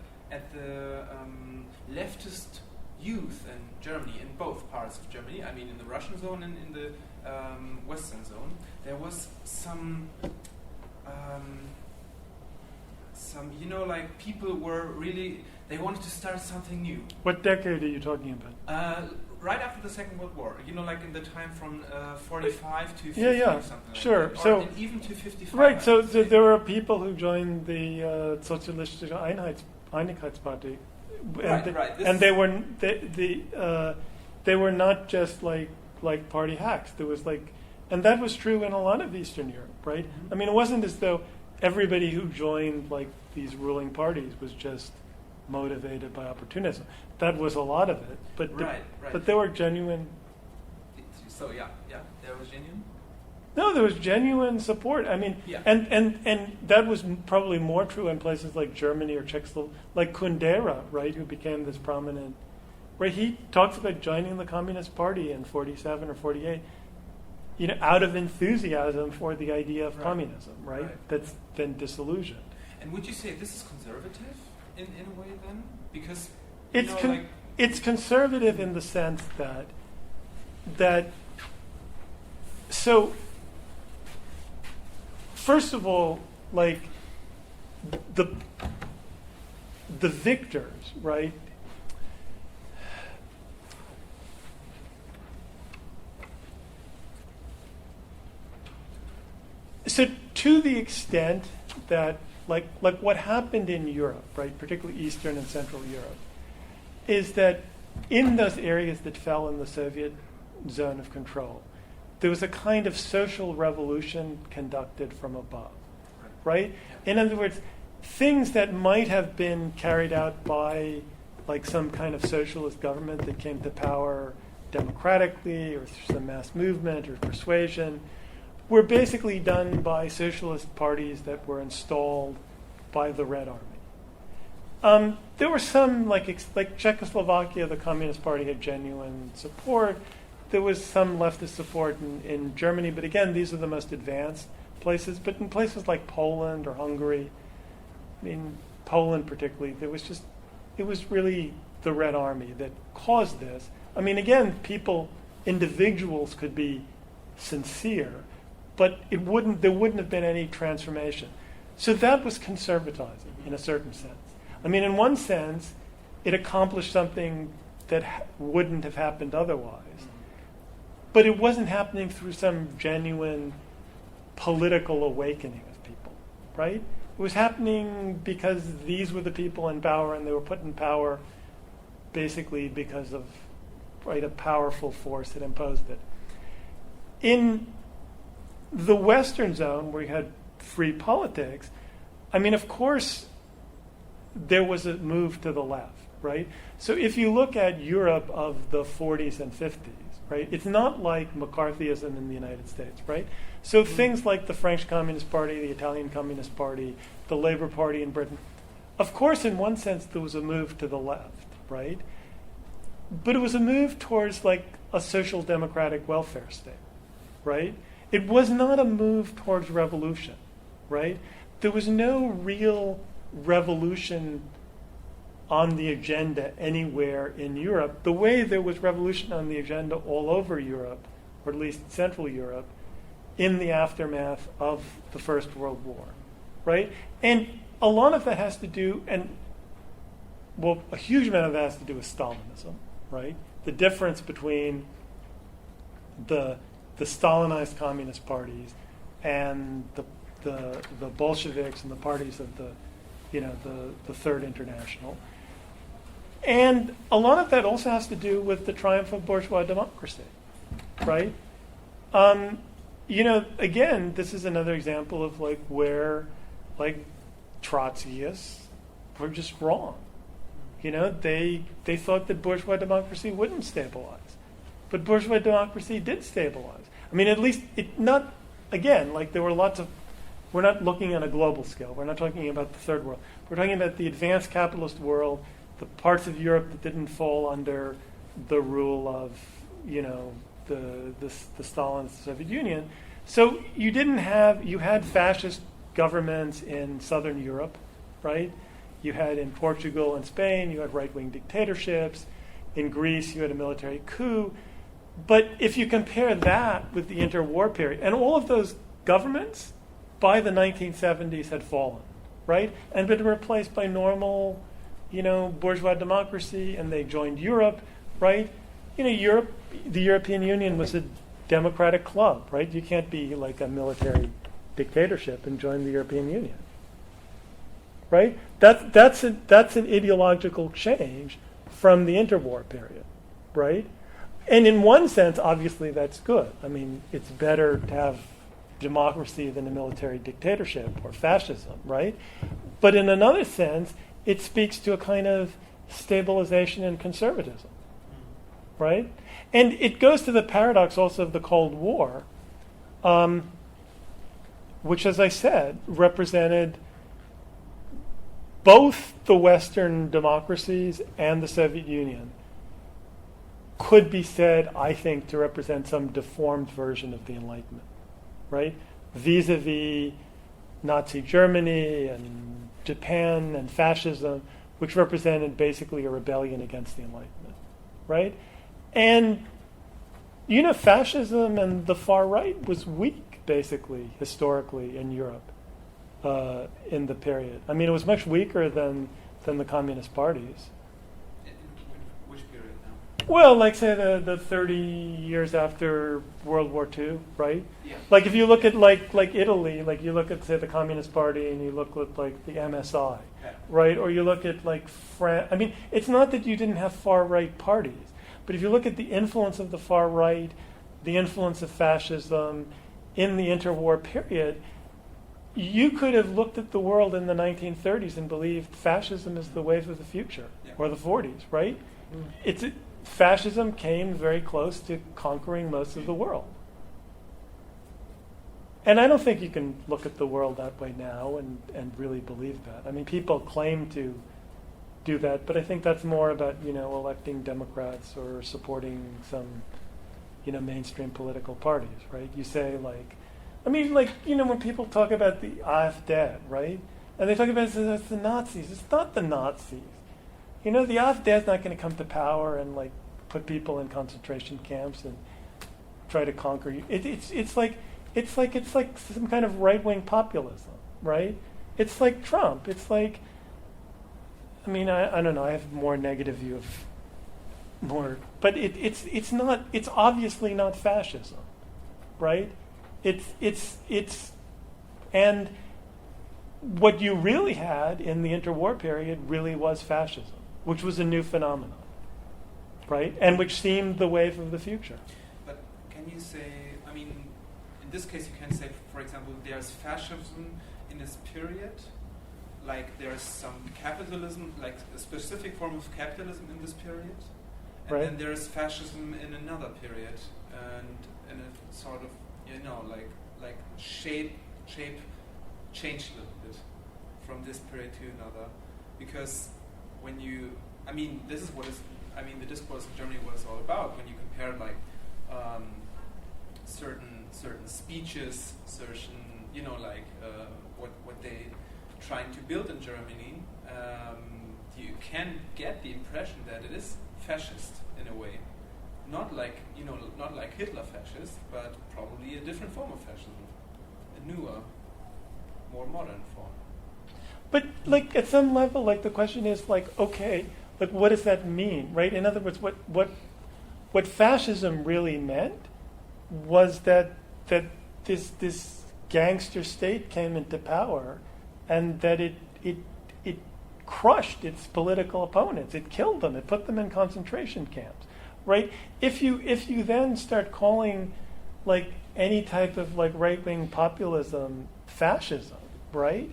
leftist youth in Germany, in both parts of Germany, I mean in the Russian zone and in the Western zone, there was some you know, like people were really, they wanted to start something new. What decade are you talking about? Right after the Second World War, you know, like in the time from 45 to 50 Yeah, or something sure. like that. So Or even to 55. right, I so would say. there were people who joined the Sozialistische Einheitsparty, and, Right. and they were not just like party hacks. There was and that was true in a lot of Eastern Europe, right? Mhm. I mean, it wasn't as though everybody who joined these ruling parties was just motivated by opportunism. That was a lot of it, but Right. but there were genuine. So yeah, there was genuine. No, there was genuine support. I mean, Yeah. and that was probably more true in places like Germany or Czechoslovakia, like Kundera, right, who became this prominent. Right, he talks about joining the Communist Party in 47 or 48, out of enthusiasm for the idea of Right. communism, right? Right. That's been disillusioned. And would you say this is conservative in a way then? Because It's conservative in the sense that so first of all, the victors, right? So to the extent that like what happened in Europe, right, particularly Eastern and Central Europe, is that in those areas that fell in the Soviet zone of control, there was a kind of social revolution conducted from above, right? In other words, things that might have been carried out by some kind of socialist government that came to power democratically or through some mass movement or persuasion were basically done by socialist parties that were installed by the Red Army. There were some, like Czechoslovakia, the Communist Party had genuine support. There was some leftist support in Germany, but again, these are the most advanced places. But in places like Poland or Hungary, I mean, Poland particularly, it was really the Red Army that caused this. I mean, again, individuals could be sincere, but there wouldn't have been any transformation. So that was conservatizing in a certain sense. I mean, in one sense, it accomplished something that wouldn't have happened otherwise. But it wasn't happening through some genuine political awakening of people, right? It was happening because these were the people in power, and they were put in power basically because of a powerful force that imposed it. In the Western zone, where you had free politics, I mean, of course, there was a move to the left, right? So if you look at Europe of the 40s and 50s, right, it's not like McCarthyism in the United States, right? So things like the French Communist Party, the Italian Communist Party, the Labour Party in Britain, of course, in one sense, there was a move to the left, right? But it was a move towards a social democratic welfare state, right? It was not a move towards revolution, right? There was no real revolution on the agenda anywhere in Europe, the way there was revolution on the agenda all over Europe, or at least Central Europe, in the aftermath of the First World War, right? And a lot of that has to do, a huge amount of that has to do with Stalinism, right? The difference between the Stalinized communist parties and the Bolsheviks and the parties of the Third International. And a lot of that also has to do with the triumph of bourgeois democracy, right? Again, this is another example of where Trotskyists were just wrong. They thought that bourgeois democracy wouldn't stabilize, but bourgeois democracy did stabilize. I mean, at least there were lots of. We're not looking on a global scale. We're not talking about the third world. We're talking about the advanced capitalist world, the parts of Europe that didn't fall under the rule of, the Stalin Soviet Union. So you had fascist governments in Southern Europe, right? You had in Portugal and Spain, you had right-wing dictatorships. In Greece, you had a military coup. But if you compare that with the interwar period, and all of those governments by the 1970s had fallen, right? And been replaced by normal, bourgeois democracy, and they joined Europe, right? Europe, the European Union was a democratic club, right? You can't be like a military dictatorship and join the European Union, right? That's an ideological change from the interwar period, right? And in one sense, obviously, that's good. I mean, it's better to have democracy than a military dictatorship or fascism, right? But in another sense, it speaks to a kind of stabilization and conservatism, right? And it goes to the paradox also of the Cold War, which, as I said, represented both the Western democracies and the Soviet Union could be said, I think, to represent some deformed version of the Enlightenment, right? Vis-a-vis Nazi Germany and Japan and fascism, which represented basically a rebellion against the Enlightenment, right? And, fascism and the far right was weak, basically, historically, in Europe in the period. I mean, it was much weaker than the communist parties. In which period now? Well, like, say, the 30 years after World War II, right? Yeah. Like, if you look at, like Italy, like, you look at, say, the Communist Party, and you look at, like, the MSI, right? Or you look at, like, France. I mean, it's not that you didn't have far-right parties, but if you look at the influence of the far right, the influence of fascism in the interwar period, you could have looked at the world in the 1930s and believed fascism is the wave of the future, or the 40s, right? Fascism came very close to conquering most of the world. And I don't think you can look at the world that way now and really believe that. I mean, people claim to do that, but I think that's more about, electing Democrats or supporting some, mainstream political parties, right? You say, when people talk about the AfD, right? And they talk about it as the Nazis. It's not the Nazis. The AfD is not going to come to power and, put people in concentration camps and try to conquer you. It's like some kind of right-wing populism, right? It's like Trump. It's like, I don't know. I have a more negative view of but it's not. It's obviously not fascism, right? And what you really had in the interwar period really was fascism, which was a new phenomenon, right? And which seemed the wave of the future. But can you say, in this case you can say, for example, there's fascism in this period, like there's some capitalism, like a specific form of capitalism in this period, and right. then there's fascism in another period, and it sort of, like shape changed a little bit from this period to another, because when you, this is what is, the discourse in Germany was all about, when you compare certain speeches, what they trying to build in Germany, you can get the impression that it is fascist in a way. Not like Hitler fascist, but probably a different form of fascism, a newer, more modern form. But at some level, the question is okay, what does that mean, right? In other words, what fascism really meant was that this gangster state came into power, and that it crushed its political opponents. It killed them. It put them in concentration camps. Right? If you then start calling any type of right-wing populism fascism, right?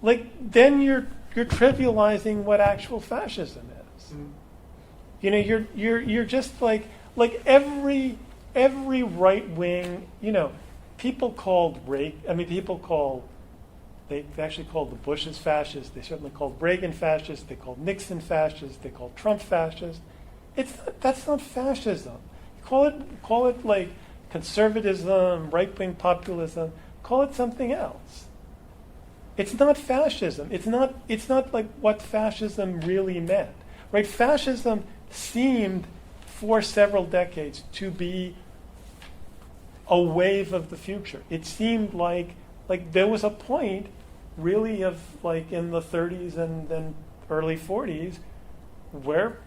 Then you're trivializing what actual fascism is. You're just every right-wing, people called they actually called the Bushes fascist. They certainly called Reagan fascist. They called Nixon fascist. They called Trump fascist. That's not fascism. Call it conservatism, right-wing populism. Call it something else. It's not fascism. It's not what fascism really meant. Right? Fascism seemed for several decades to be a wave of the future. It seemed like there was a point really of like in the 30s and then early 40s, where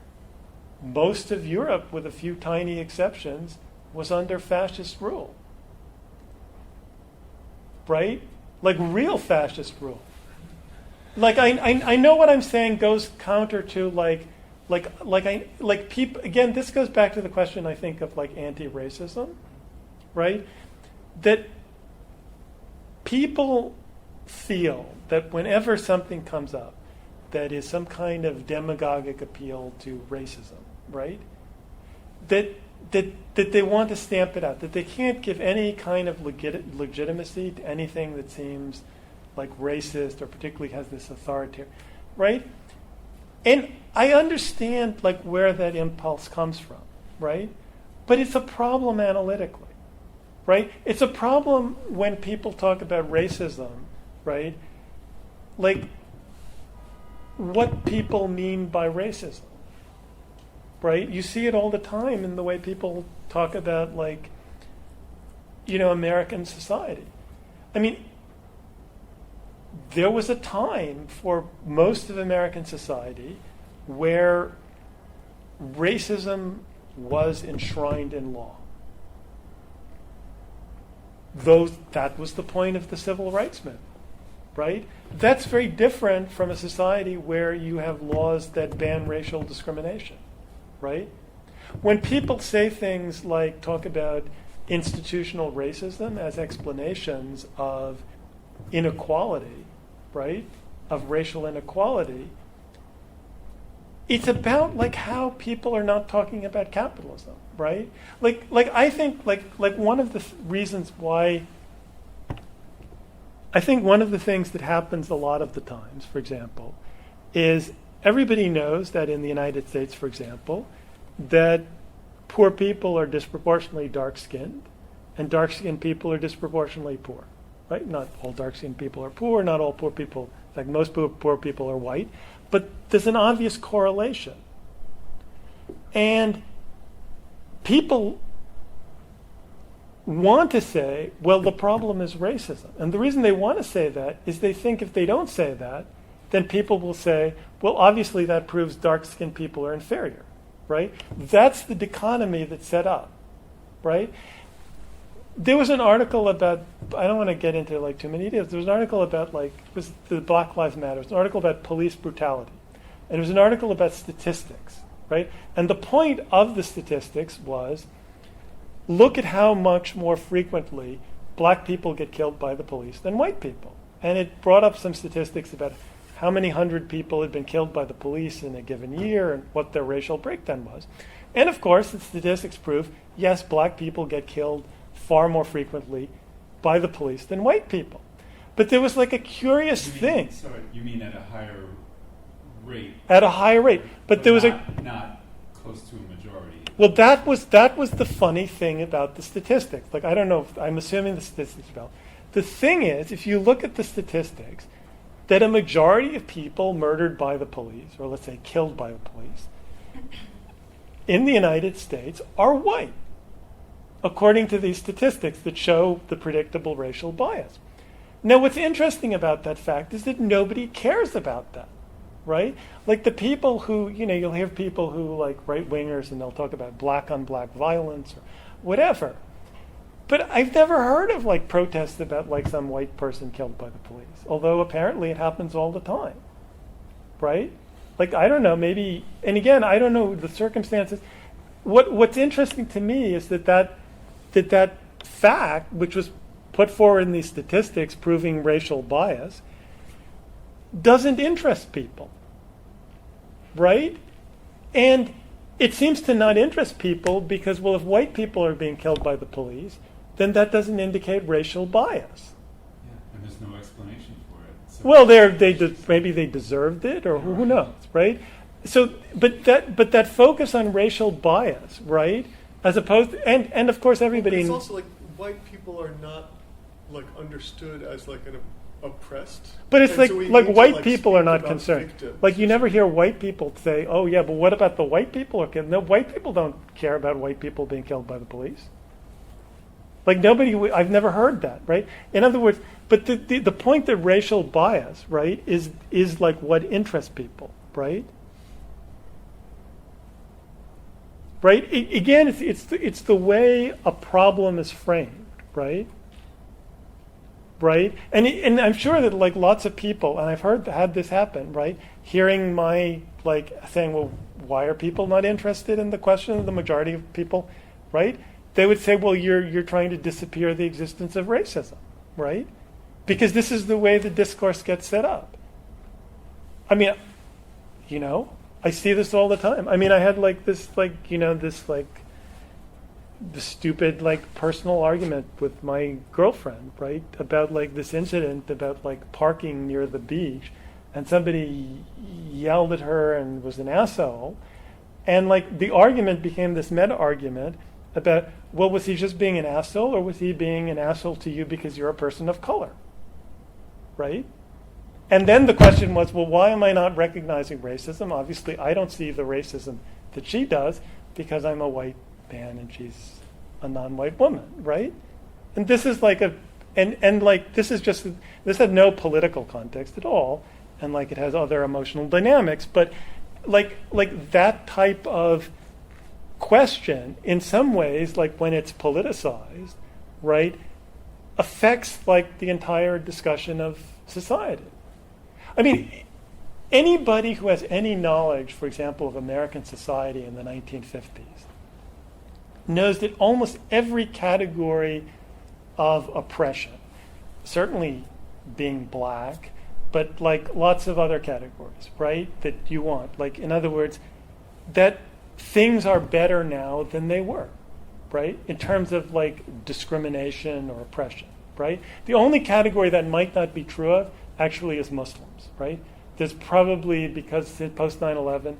most of Europe, with a few tiny exceptions, was under fascist rule. Right? Like real fascist rule. Like I know what I'm saying goes counter to like people. Again, this goes back to the question, I think, of like anti-racism, right? That people feel that whenever something comes up that is some kind of demagogic appeal to racism, right? That they want to stamp it out, that they can't give any kind of legitimacy to anything that seems like racist or particularly has this authoritarian, right? And I understand like where that impulse comes from, right? But it's a problem analytically, right? It's a problem when people talk about racism, right? Like what people mean by racism, right? You see it all the time in the way people talk about like, American society. I mean, there was a time for most of American society where racism was enshrined in law. That was the point of the civil rights movement, right? That's very different from a society where you have laws that ban racial discrimination, right? When people say things like talk about institutional racism as explanations of inequality, right? Of racial inequality, it's about like how people are not talking about capitalism, right? Like I think like one of the reasons why I think one of the things that happens a lot of the times, for example, is everybody knows that in the United States, for example, that poor people are disproportionately dark-skinned and dark-skinned people are disproportionately poor, right? Not all dark-skinned people are poor, not all poor people, in fact, most poor people are white, but there's an obvious correlation. And people want to say, well, the problem is racism. And the reason they want to say that is they think if they don't say that, then people will say, well, obviously that proves dark-skinned people are inferior, right? That's the dichotomy that's set up, right? There was an article about, I don't want to get into like too many details, there was an article about like, it was the Black Lives Matter, it was an article about police brutality. And it was an article about statistics, right? And the point of the statistics was, look at how much more frequently black people get killed by the police than white people. And it brought up some statistics about how many hundred people had been killed by the police in a given year and what their racial breakdown was. And of course, the statistics prove, yes, black people get killed far more frequently by the police than white people. But there was like a curious thing. Sorry, you mean at a higher rate? At a higher rate. But there was not close to a majority. Well, that was the funny thing about the statistics. Like, I don't know, I'm assuming the statistics about. The thing is, if you look at the statistics, that a majority of people murdered by the police, or let's say killed by the police, in the United States are white, according to these statistics that show the predictable racial bias. Now, what's interesting about that fact is that nobody cares about that, right? Like the people who, you'll hear people who like right-wingers and they'll talk about black-on-black violence or whatever. But I've never heard of like protests about like some white person killed by the police, although apparently it happens all the time, right? Like, I don't know, maybe, and again, I don't know the circumstances. What's interesting to me is that fact, which was put forward in these statistics proving racial bias, doesn't interest people, right? And it seems to not interest people because, well, if white people are being killed by the police, then that doesn't indicate racial bias. Yeah, and there's no explanation for it. So well, maybe they deserved it, or who knows, right? So, but that focus on racial bias, right? As opposed to, and of course everybody. It's also like white people are not like understood as like an oppressed. But it's and like so we like need to, white like, people speak are not about concerned. victims. Like you never hear white people say, "Oh yeah, but what about the white people?" Okay, no, white people don't care about white people being killed by the police. Like I've never heard that, right? In other words, but the point that racial bias, right, is like what interests people, right? Right? Again, it's the way a problem is framed, right? Right? And I'm sure that like lots of people, and I've had this happen, right? Hearing my like saying, well, why are people not interested in the question of the majority of people, right? They would say, well, you're trying to disappear the existence of racism, right? Because this is the way the discourse gets set up. I mean, I see this all the time. I mean, I had like this stupid like personal argument with my girlfriend, right, about like this incident about like parking near the beach, and somebody yelled at her and was an asshole, and like the argument became this meta argument about, well, was he just being an asshole, or was he being an asshole to you because you're a person of color, right? And then the question was, well, why am I not recognizing racism? Obviously, I don't see the racism that she does because I'm a white man and she's a non-white woman, right? And this is like this had no political context at all, and like it has other emotional dynamics, but like that type of question, in some ways, like when it's politicized, right, affects like the entire discussion of society. I mean, anybody who has any knowledge, for example, of American society in the 1950s, knows that almost every category of oppression, certainly being black, but like lots of other categories, right, that you want. Like, in other words, that things are better now than they were, right, in terms of like discrimination or oppression, right? The only category that might not be true of actually is Muslims, right? There's probably, because post 9/11,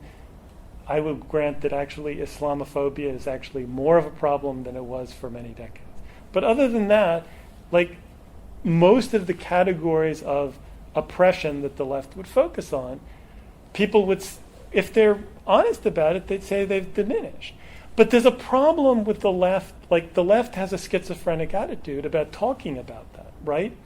I would grant that actually Islamophobia is actually more of a problem than it was for many decades. But other than that, like most of the categories of oppression that the left would focus on, people would, if they're honest about it, they'd say they've diminished. But there's a problem with the left, like the left has a schizophrenic attitude about talking about that, right?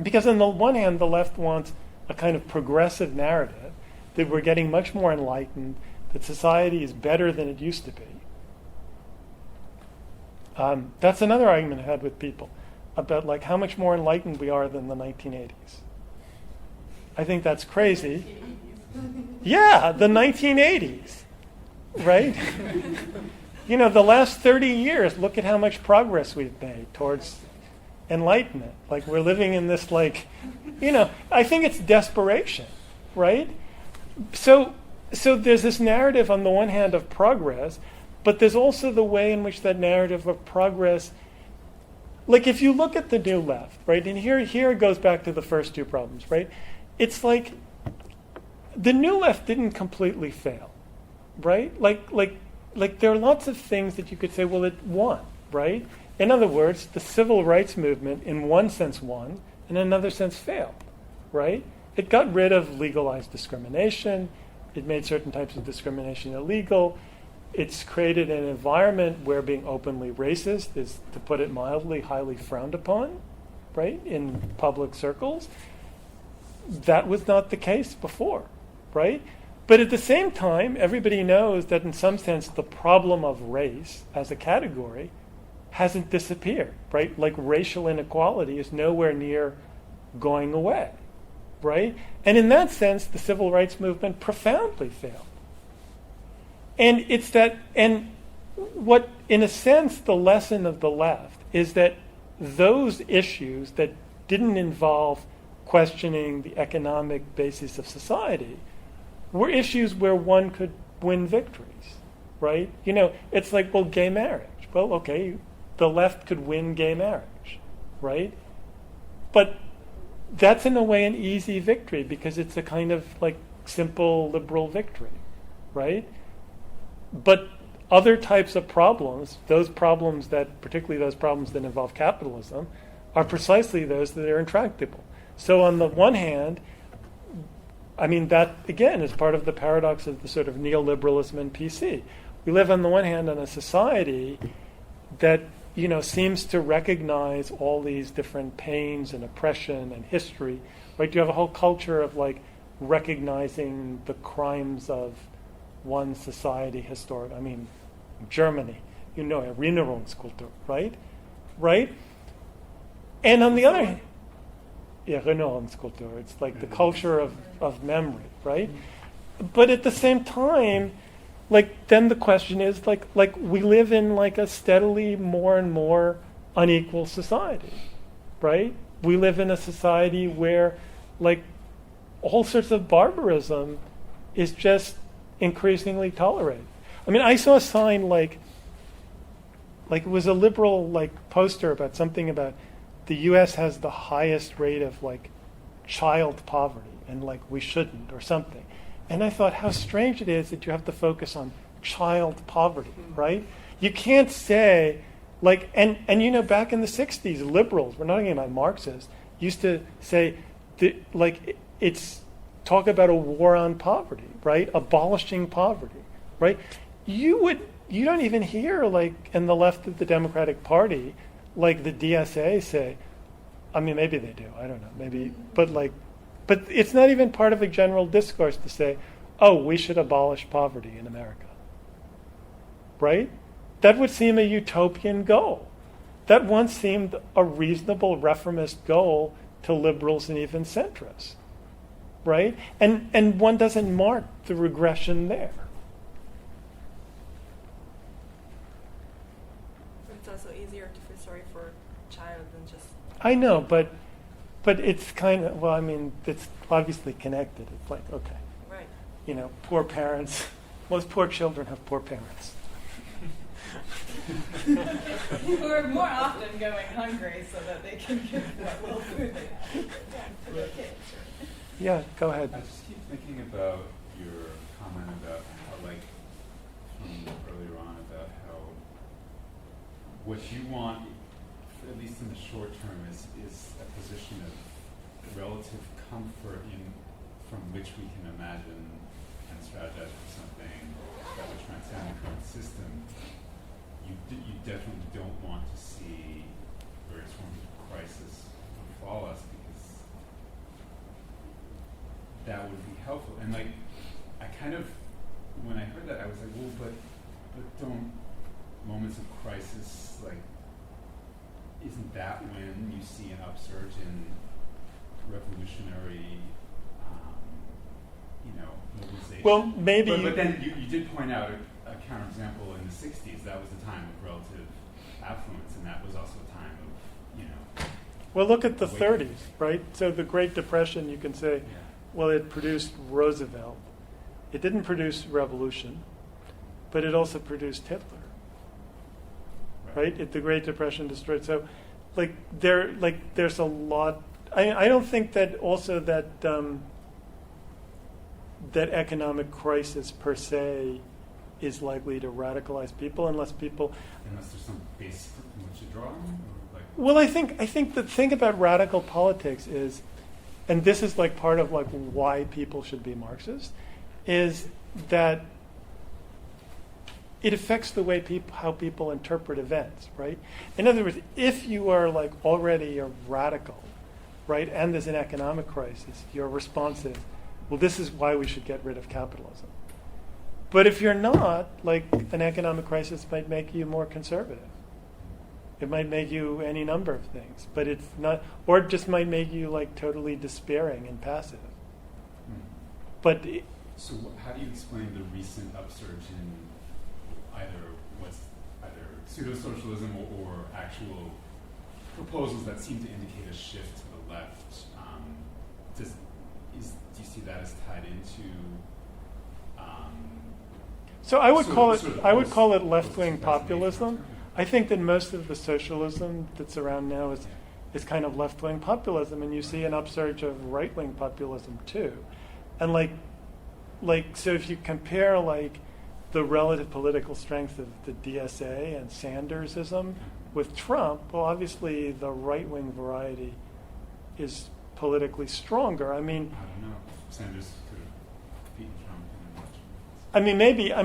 Because on the one hand, the left wants a kind of progressive narrative that we're getting much more enlightened, that society is better than it used to be. That's another argument I had with people about like how much more enlightened we are than the 1980s. I think that's crazy. Yeah, the 1980s, right? The last 30 years, look at how much progress we've made towards enlightenment. Like we're living in this like, I think it's desperation, right? So there's this narrative on the one hand of progress, but there's also the way in which that narrative of progress, like if you look at the new left, right, and here it goes back to the first two problems, right? It's like the new left didn't completely fail, right? Like there are lots of things that you could say, well, it won, right? In other words, the civil rights movement in one sense won, in another sense failed, right? It got rid of legalized discrimination. It made certain types of discrimination illegal. It's created an environment where being openly racist is, to put it mildly, highly frowned upon, right, in public circles. That was not the case before, right? But at the same time, everybody knows that in some sense the problem of race as a category hasn't disappeared, right? Like racial inequality is nowhere near going away, right? And in that sense, the civil rights movement profoundly failed. And it's that, and what, in a sense, the lesson of the left is that those issues that didn't involve questioning the economic basis of society were issues where one could win victories, right? It's like, well, gay marriage. Well, okay, the left could win gay marriage, right? But that's in a way an easy victory because it's a kind of like simple liberal victory, right? But other types of problems, particularly those problems that involve capitalism, are precisely those that are intractable. So on the one hand, I mean, that again is part of the paradox of the sort of neoliberalism and PC. We live on the one hand in a society that seems to recognize all these different pains and oppression and history, right? You have a whole culture of like recognizing the crimes of one society historic. I mean, Germany, Erinnerungskultur, right? Right? And on the other hand, Erinnerungskultur, it's like the culture of memory, right? But at the same time, like then the question is like we live in like a steadily more and more unequal society, right? We live in a society where like all sorts of barbarism is just increasingly tolerated. I mean, I saw a sign like it was a liberal like poster about something about the U.S. has the highest rate of like child poverty and like we shouldn't or something. And I thought how strange it is that you have to focus on child poverty, right? You can't say like and back in the 60s, liberals, we're not talking about Marxists, used to say like it's talk about a war on poverty, right? Abolishing poverty, right? You don't even hear like in the left of the Democratic Party like the DSA say, I mean maybe they do, I don't know, maybe, but it's not even part of a general discourse to say, oh, we should abolish poverty in America. Right? That would seem a utopian goal. That once seemed a reasonable reformist goal to liberals and even centrists. Right? And one doesn't mark the regression there. It's also easier to feel sorry for a child than just... I know, but it's kind of, well, I mean, it's obviously connected. It's like, okay. Right. Poor parents. Most poor children have poor parents. Who are more often going hungry so that they can get what little food they have for their kids. Yeah, go ahead. I just keep thinking about your comment about how, like, from earlier on, about how what you want, at least in the short term, is a position of relative comfort from which we can imagine and strategize for something that would transcend the current system. You definitely don't want to see various forms of crisis befall us because that would be helpful. And like, I kind of, when I heard that, I was like, well, but don't moments of crisis, like, isn't that when you see an upsurge in revolutionary, mobilization? Well, maybe. But then you did point out a counterexample in the 60s. That was a time of relative affluence, and that was also a time of, Well, look at the awakening. 30s, right? So the Great Depression, you can say, well, it produced Roosevelt. It didn't produce revolution, but it also produced Hitler. Right? The Great Depression destroyed. So, there's a lot. I don't think that also that that economic crisis per se is likely to radicalize people unless there's some base from which you draw on? Well, I think the thing about radical politics is, and this is like part of like why people should be Marxist, is that it affects the way how people interpret events, right? In other words, if you are like already a radical, right, and there's an economic crisis, your response is, well, this is why we should get rid of capitalism. But if you're not, like an economic crisis might make you more conservative. It might make you any number of things, but it's not, or it just might make you like totally despairing and passive. But so how do you explain the recent upsurge in either pseudo-socialism or actual proposals that seem to indicate a shift to the left? Do you see that as tied into? So I would call it left-wing populism. I think that most of the socialism that's around now is kind of left-wing populism, and you see an upsurge of right-wing populism too. And so if you compare like the relative political strength of the DSA and Sandersism with Trump, well, obviously the right-wing variety is politically stronger. I mean, I don't know. Sanders could have beaten Trump in an election. I mean, maybe. I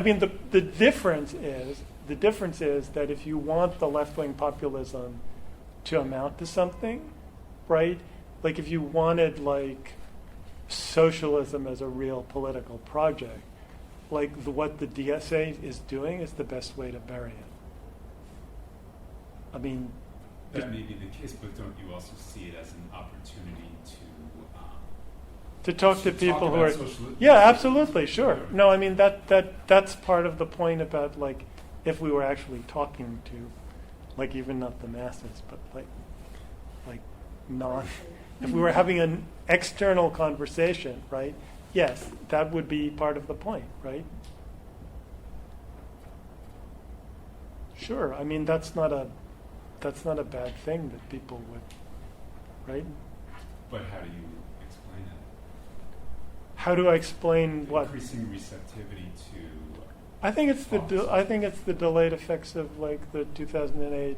mean, the difference is The difference is that if you want the left-wing populism to amount to something, right? Like if you wanted like socialism as a real political project, like what the DSA is doing is the best way to bury it. I mean, That may be the case, but don't you also see it as an opportunity to talk to people who are, about socialism? yeah, absolutely, sure. No, I mean that's part of the point about like if we were actually talking to, like even not the masses, but like non. If we were having an external conversation, right? Yes, that would be part of the point, right? Sure. I mean that's not a bad thing that people would, right? But how do you explain it? How do I explain what? Increasing receptivity to. I think it's policy. I think it's the delayed effects of like the 2008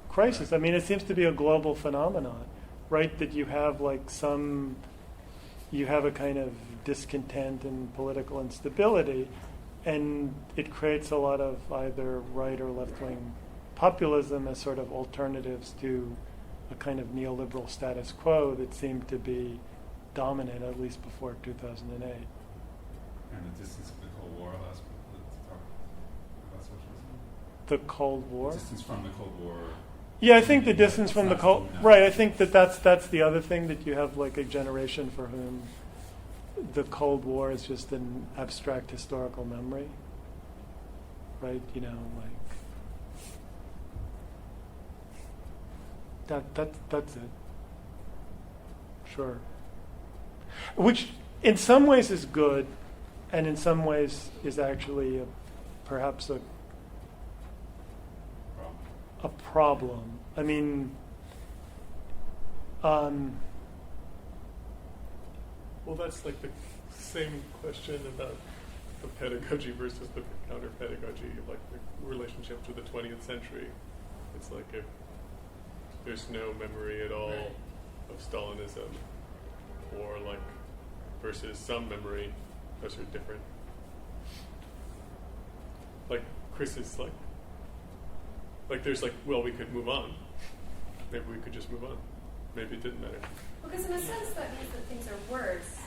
crisis. Right. I mean, it seems to be a global phenomenon, right? That you have like you have a kind of discontent and political instability, and it creates a lot of either right or left wing populism as sort of alternatives to a kind of neoliberal status quo that seemed to be dominant at least before 2008. And the distance of the Cold War allows people to talk about socialism? The Cold War? The distance from the Cold War. Yeah, I think the distance It's from the not Cold... enough. Right, I think that's the other thing, that you have like a generation for whom the Cold War is just an abstract historical memory. Right, you know, like... That's it. Sure. Which in some ways is good, and in some ways is actually perhaps a problem. I mean, Well, that's like the same question about the pedagogy versus the counter-pedagogy, like the relationship to the 20th century. It's like if there's no memory at all of Stalinism, or like versus some memory, those are different. Like Chris is like there's like, well, we could move on. Maybe we could just move on. Maybe it didn't matter. Because in a sense that means that things are worse.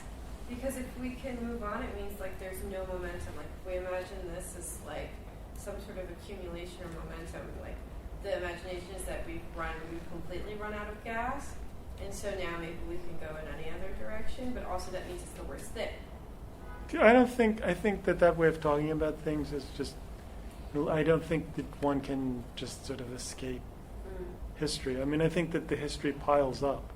Because if we can move on, it means like there's no momentum. Like if we imagine this as like some sort of accumulation or momentum, like the imagination is that we've completely run out of gas, and so now maybe we can go in any other direction, but also that means it's the worst thing. I think that way of talking about things is just, I don't think that one can just sort of escape history. I mean, I think that the history piles up.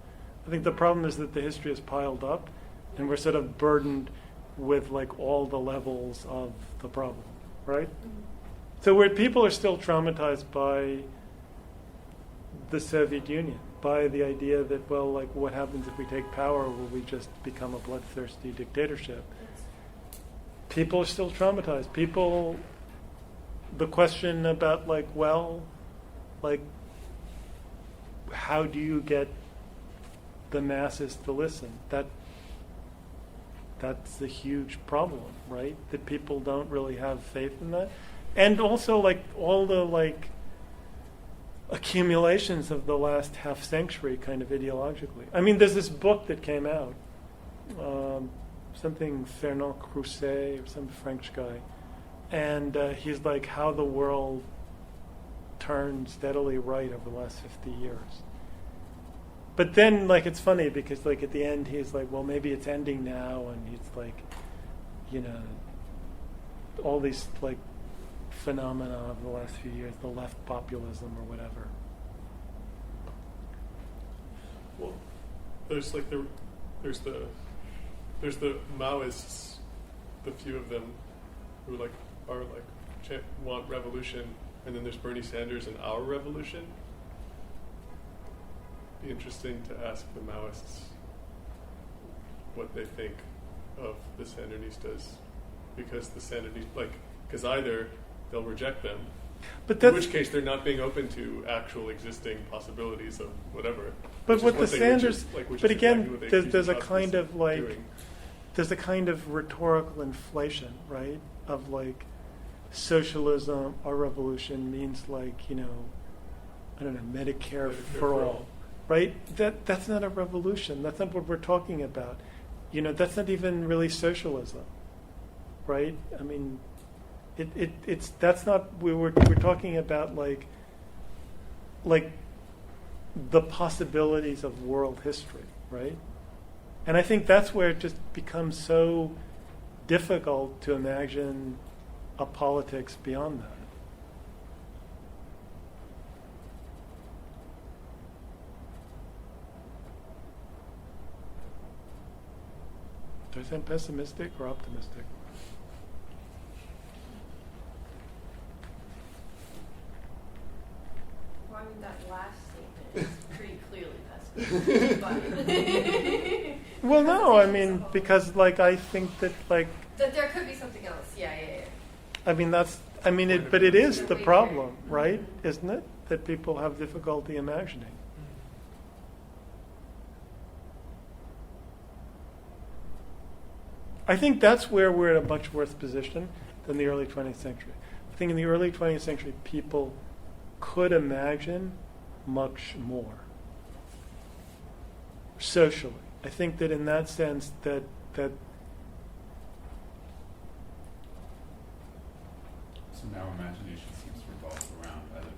I think the problem is that the history is piled up, and we're sort of burdened with like all the levels of the problem, right? So where people are still traumatized by the Soviet Union, by the idea that, well, like what happens if we take power? Will we just become a bloodthirsty dictatorship? People are still traumatized. The question about like, well, like how do you get the masses to listen? That's a huge problem, right? That people don't really have faith in that. And also like all the like accumulations of the last half century kind of ideologically. I mean, there's this book that came out, something Fernand Crousset or some French guy, and he's like how the world turned steadily right over the last 50 years. But then, like, it's funny because, like, at the end, he's like, well, maybe it's ending now, and he's like, you know, all these, like, phenomena of the last few years, the left populism or whatever. Well, there's the Maoists, the few of them who like are like want revolution, and then there's Bernie Sanders and our revolution. Be interesting to ask the Maoists what they think of the Sandinistas, because the Sandinistas, because either they'll reject them, But in which case they're not being open to actual existing possibilities of whatever. But which what is the they Sanders, which but is again, exactly what they there's a accuse kind Trotskyists of like, doing. there's a kind of rhetorical inflation, right? Of like, socialism or revolution means like, you know, I don't know, Medicare for all, right? That's not a revolution. That's not what we're talking about. You know, that's not even really socialism, right? I mean, it's that's not. We're talking about like the possibilities of world history, right? And I think that's where it just becomes so difficult to imagine a politics beyond that. Do I sound pessimistic or optimistic? Well, I mean, that last statement is pretty clearly pessimistic. But Well, no, I mean, because like I think that like that there could be something else. Yeah. I mean but it is the problem, right? Isn't it? That people have difficulty imagining. I think that's where we're in a much worse position than the early 20th century. I think in the early 20th century, people could imagine much more socially. I think that in that sense that So now imagination seems to revolve around either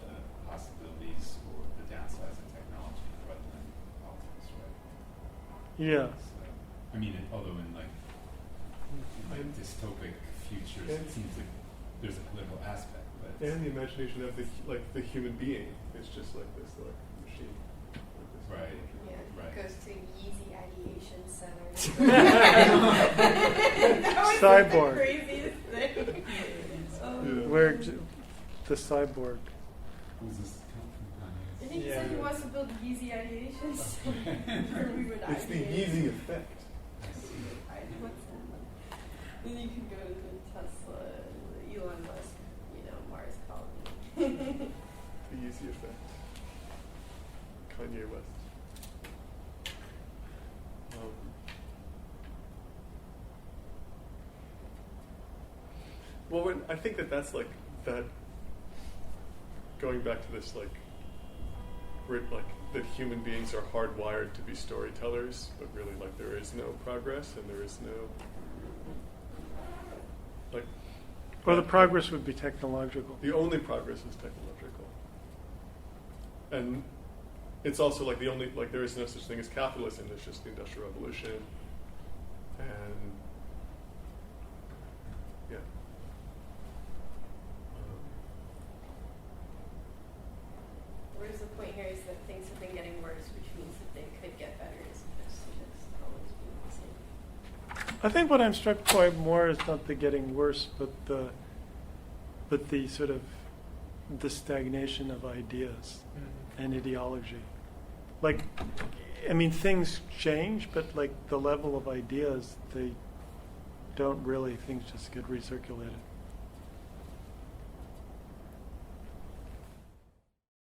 the possibilities or the downsides of technology rather than politics, right? yeah. So, I mean, although in like dystopic futures, it seems like there's a political aspect, but And the imagination of the human being is just like this, like machine. Like this Right. Yeah. Right. Goes to Yeezy Ideation Center. Cyborg. The craziest thing. Where the cyborg. who's this come from? I think he said he wants to build Yeezy Ideation Center. Where we would It's the ideate. Yeezy effect. What's that? Then you can go to the Tesla, Elon Musk, Mars colony. The Yeezy effect. Kanye West. Well, I think that's like that. Going back to this, like, where like that human beings are hardwired to be storytellers, but really, like, there is no progress and there is no like. Well, the progress would be technological. The only progress is technological, and it's also like the only like there is no such thing as capitalism. There's just the Industrial Revolution, and yeah. Whereas the point here is that things have been getting worse, which means that they could get better as opposed to just always being the same. I think what I'm struck by more is not the getting worse, but the sort of the stagnation of ideas and ideology. Like, I mean, things change, but like the level of ideas, they don't really. Things just get recirculated.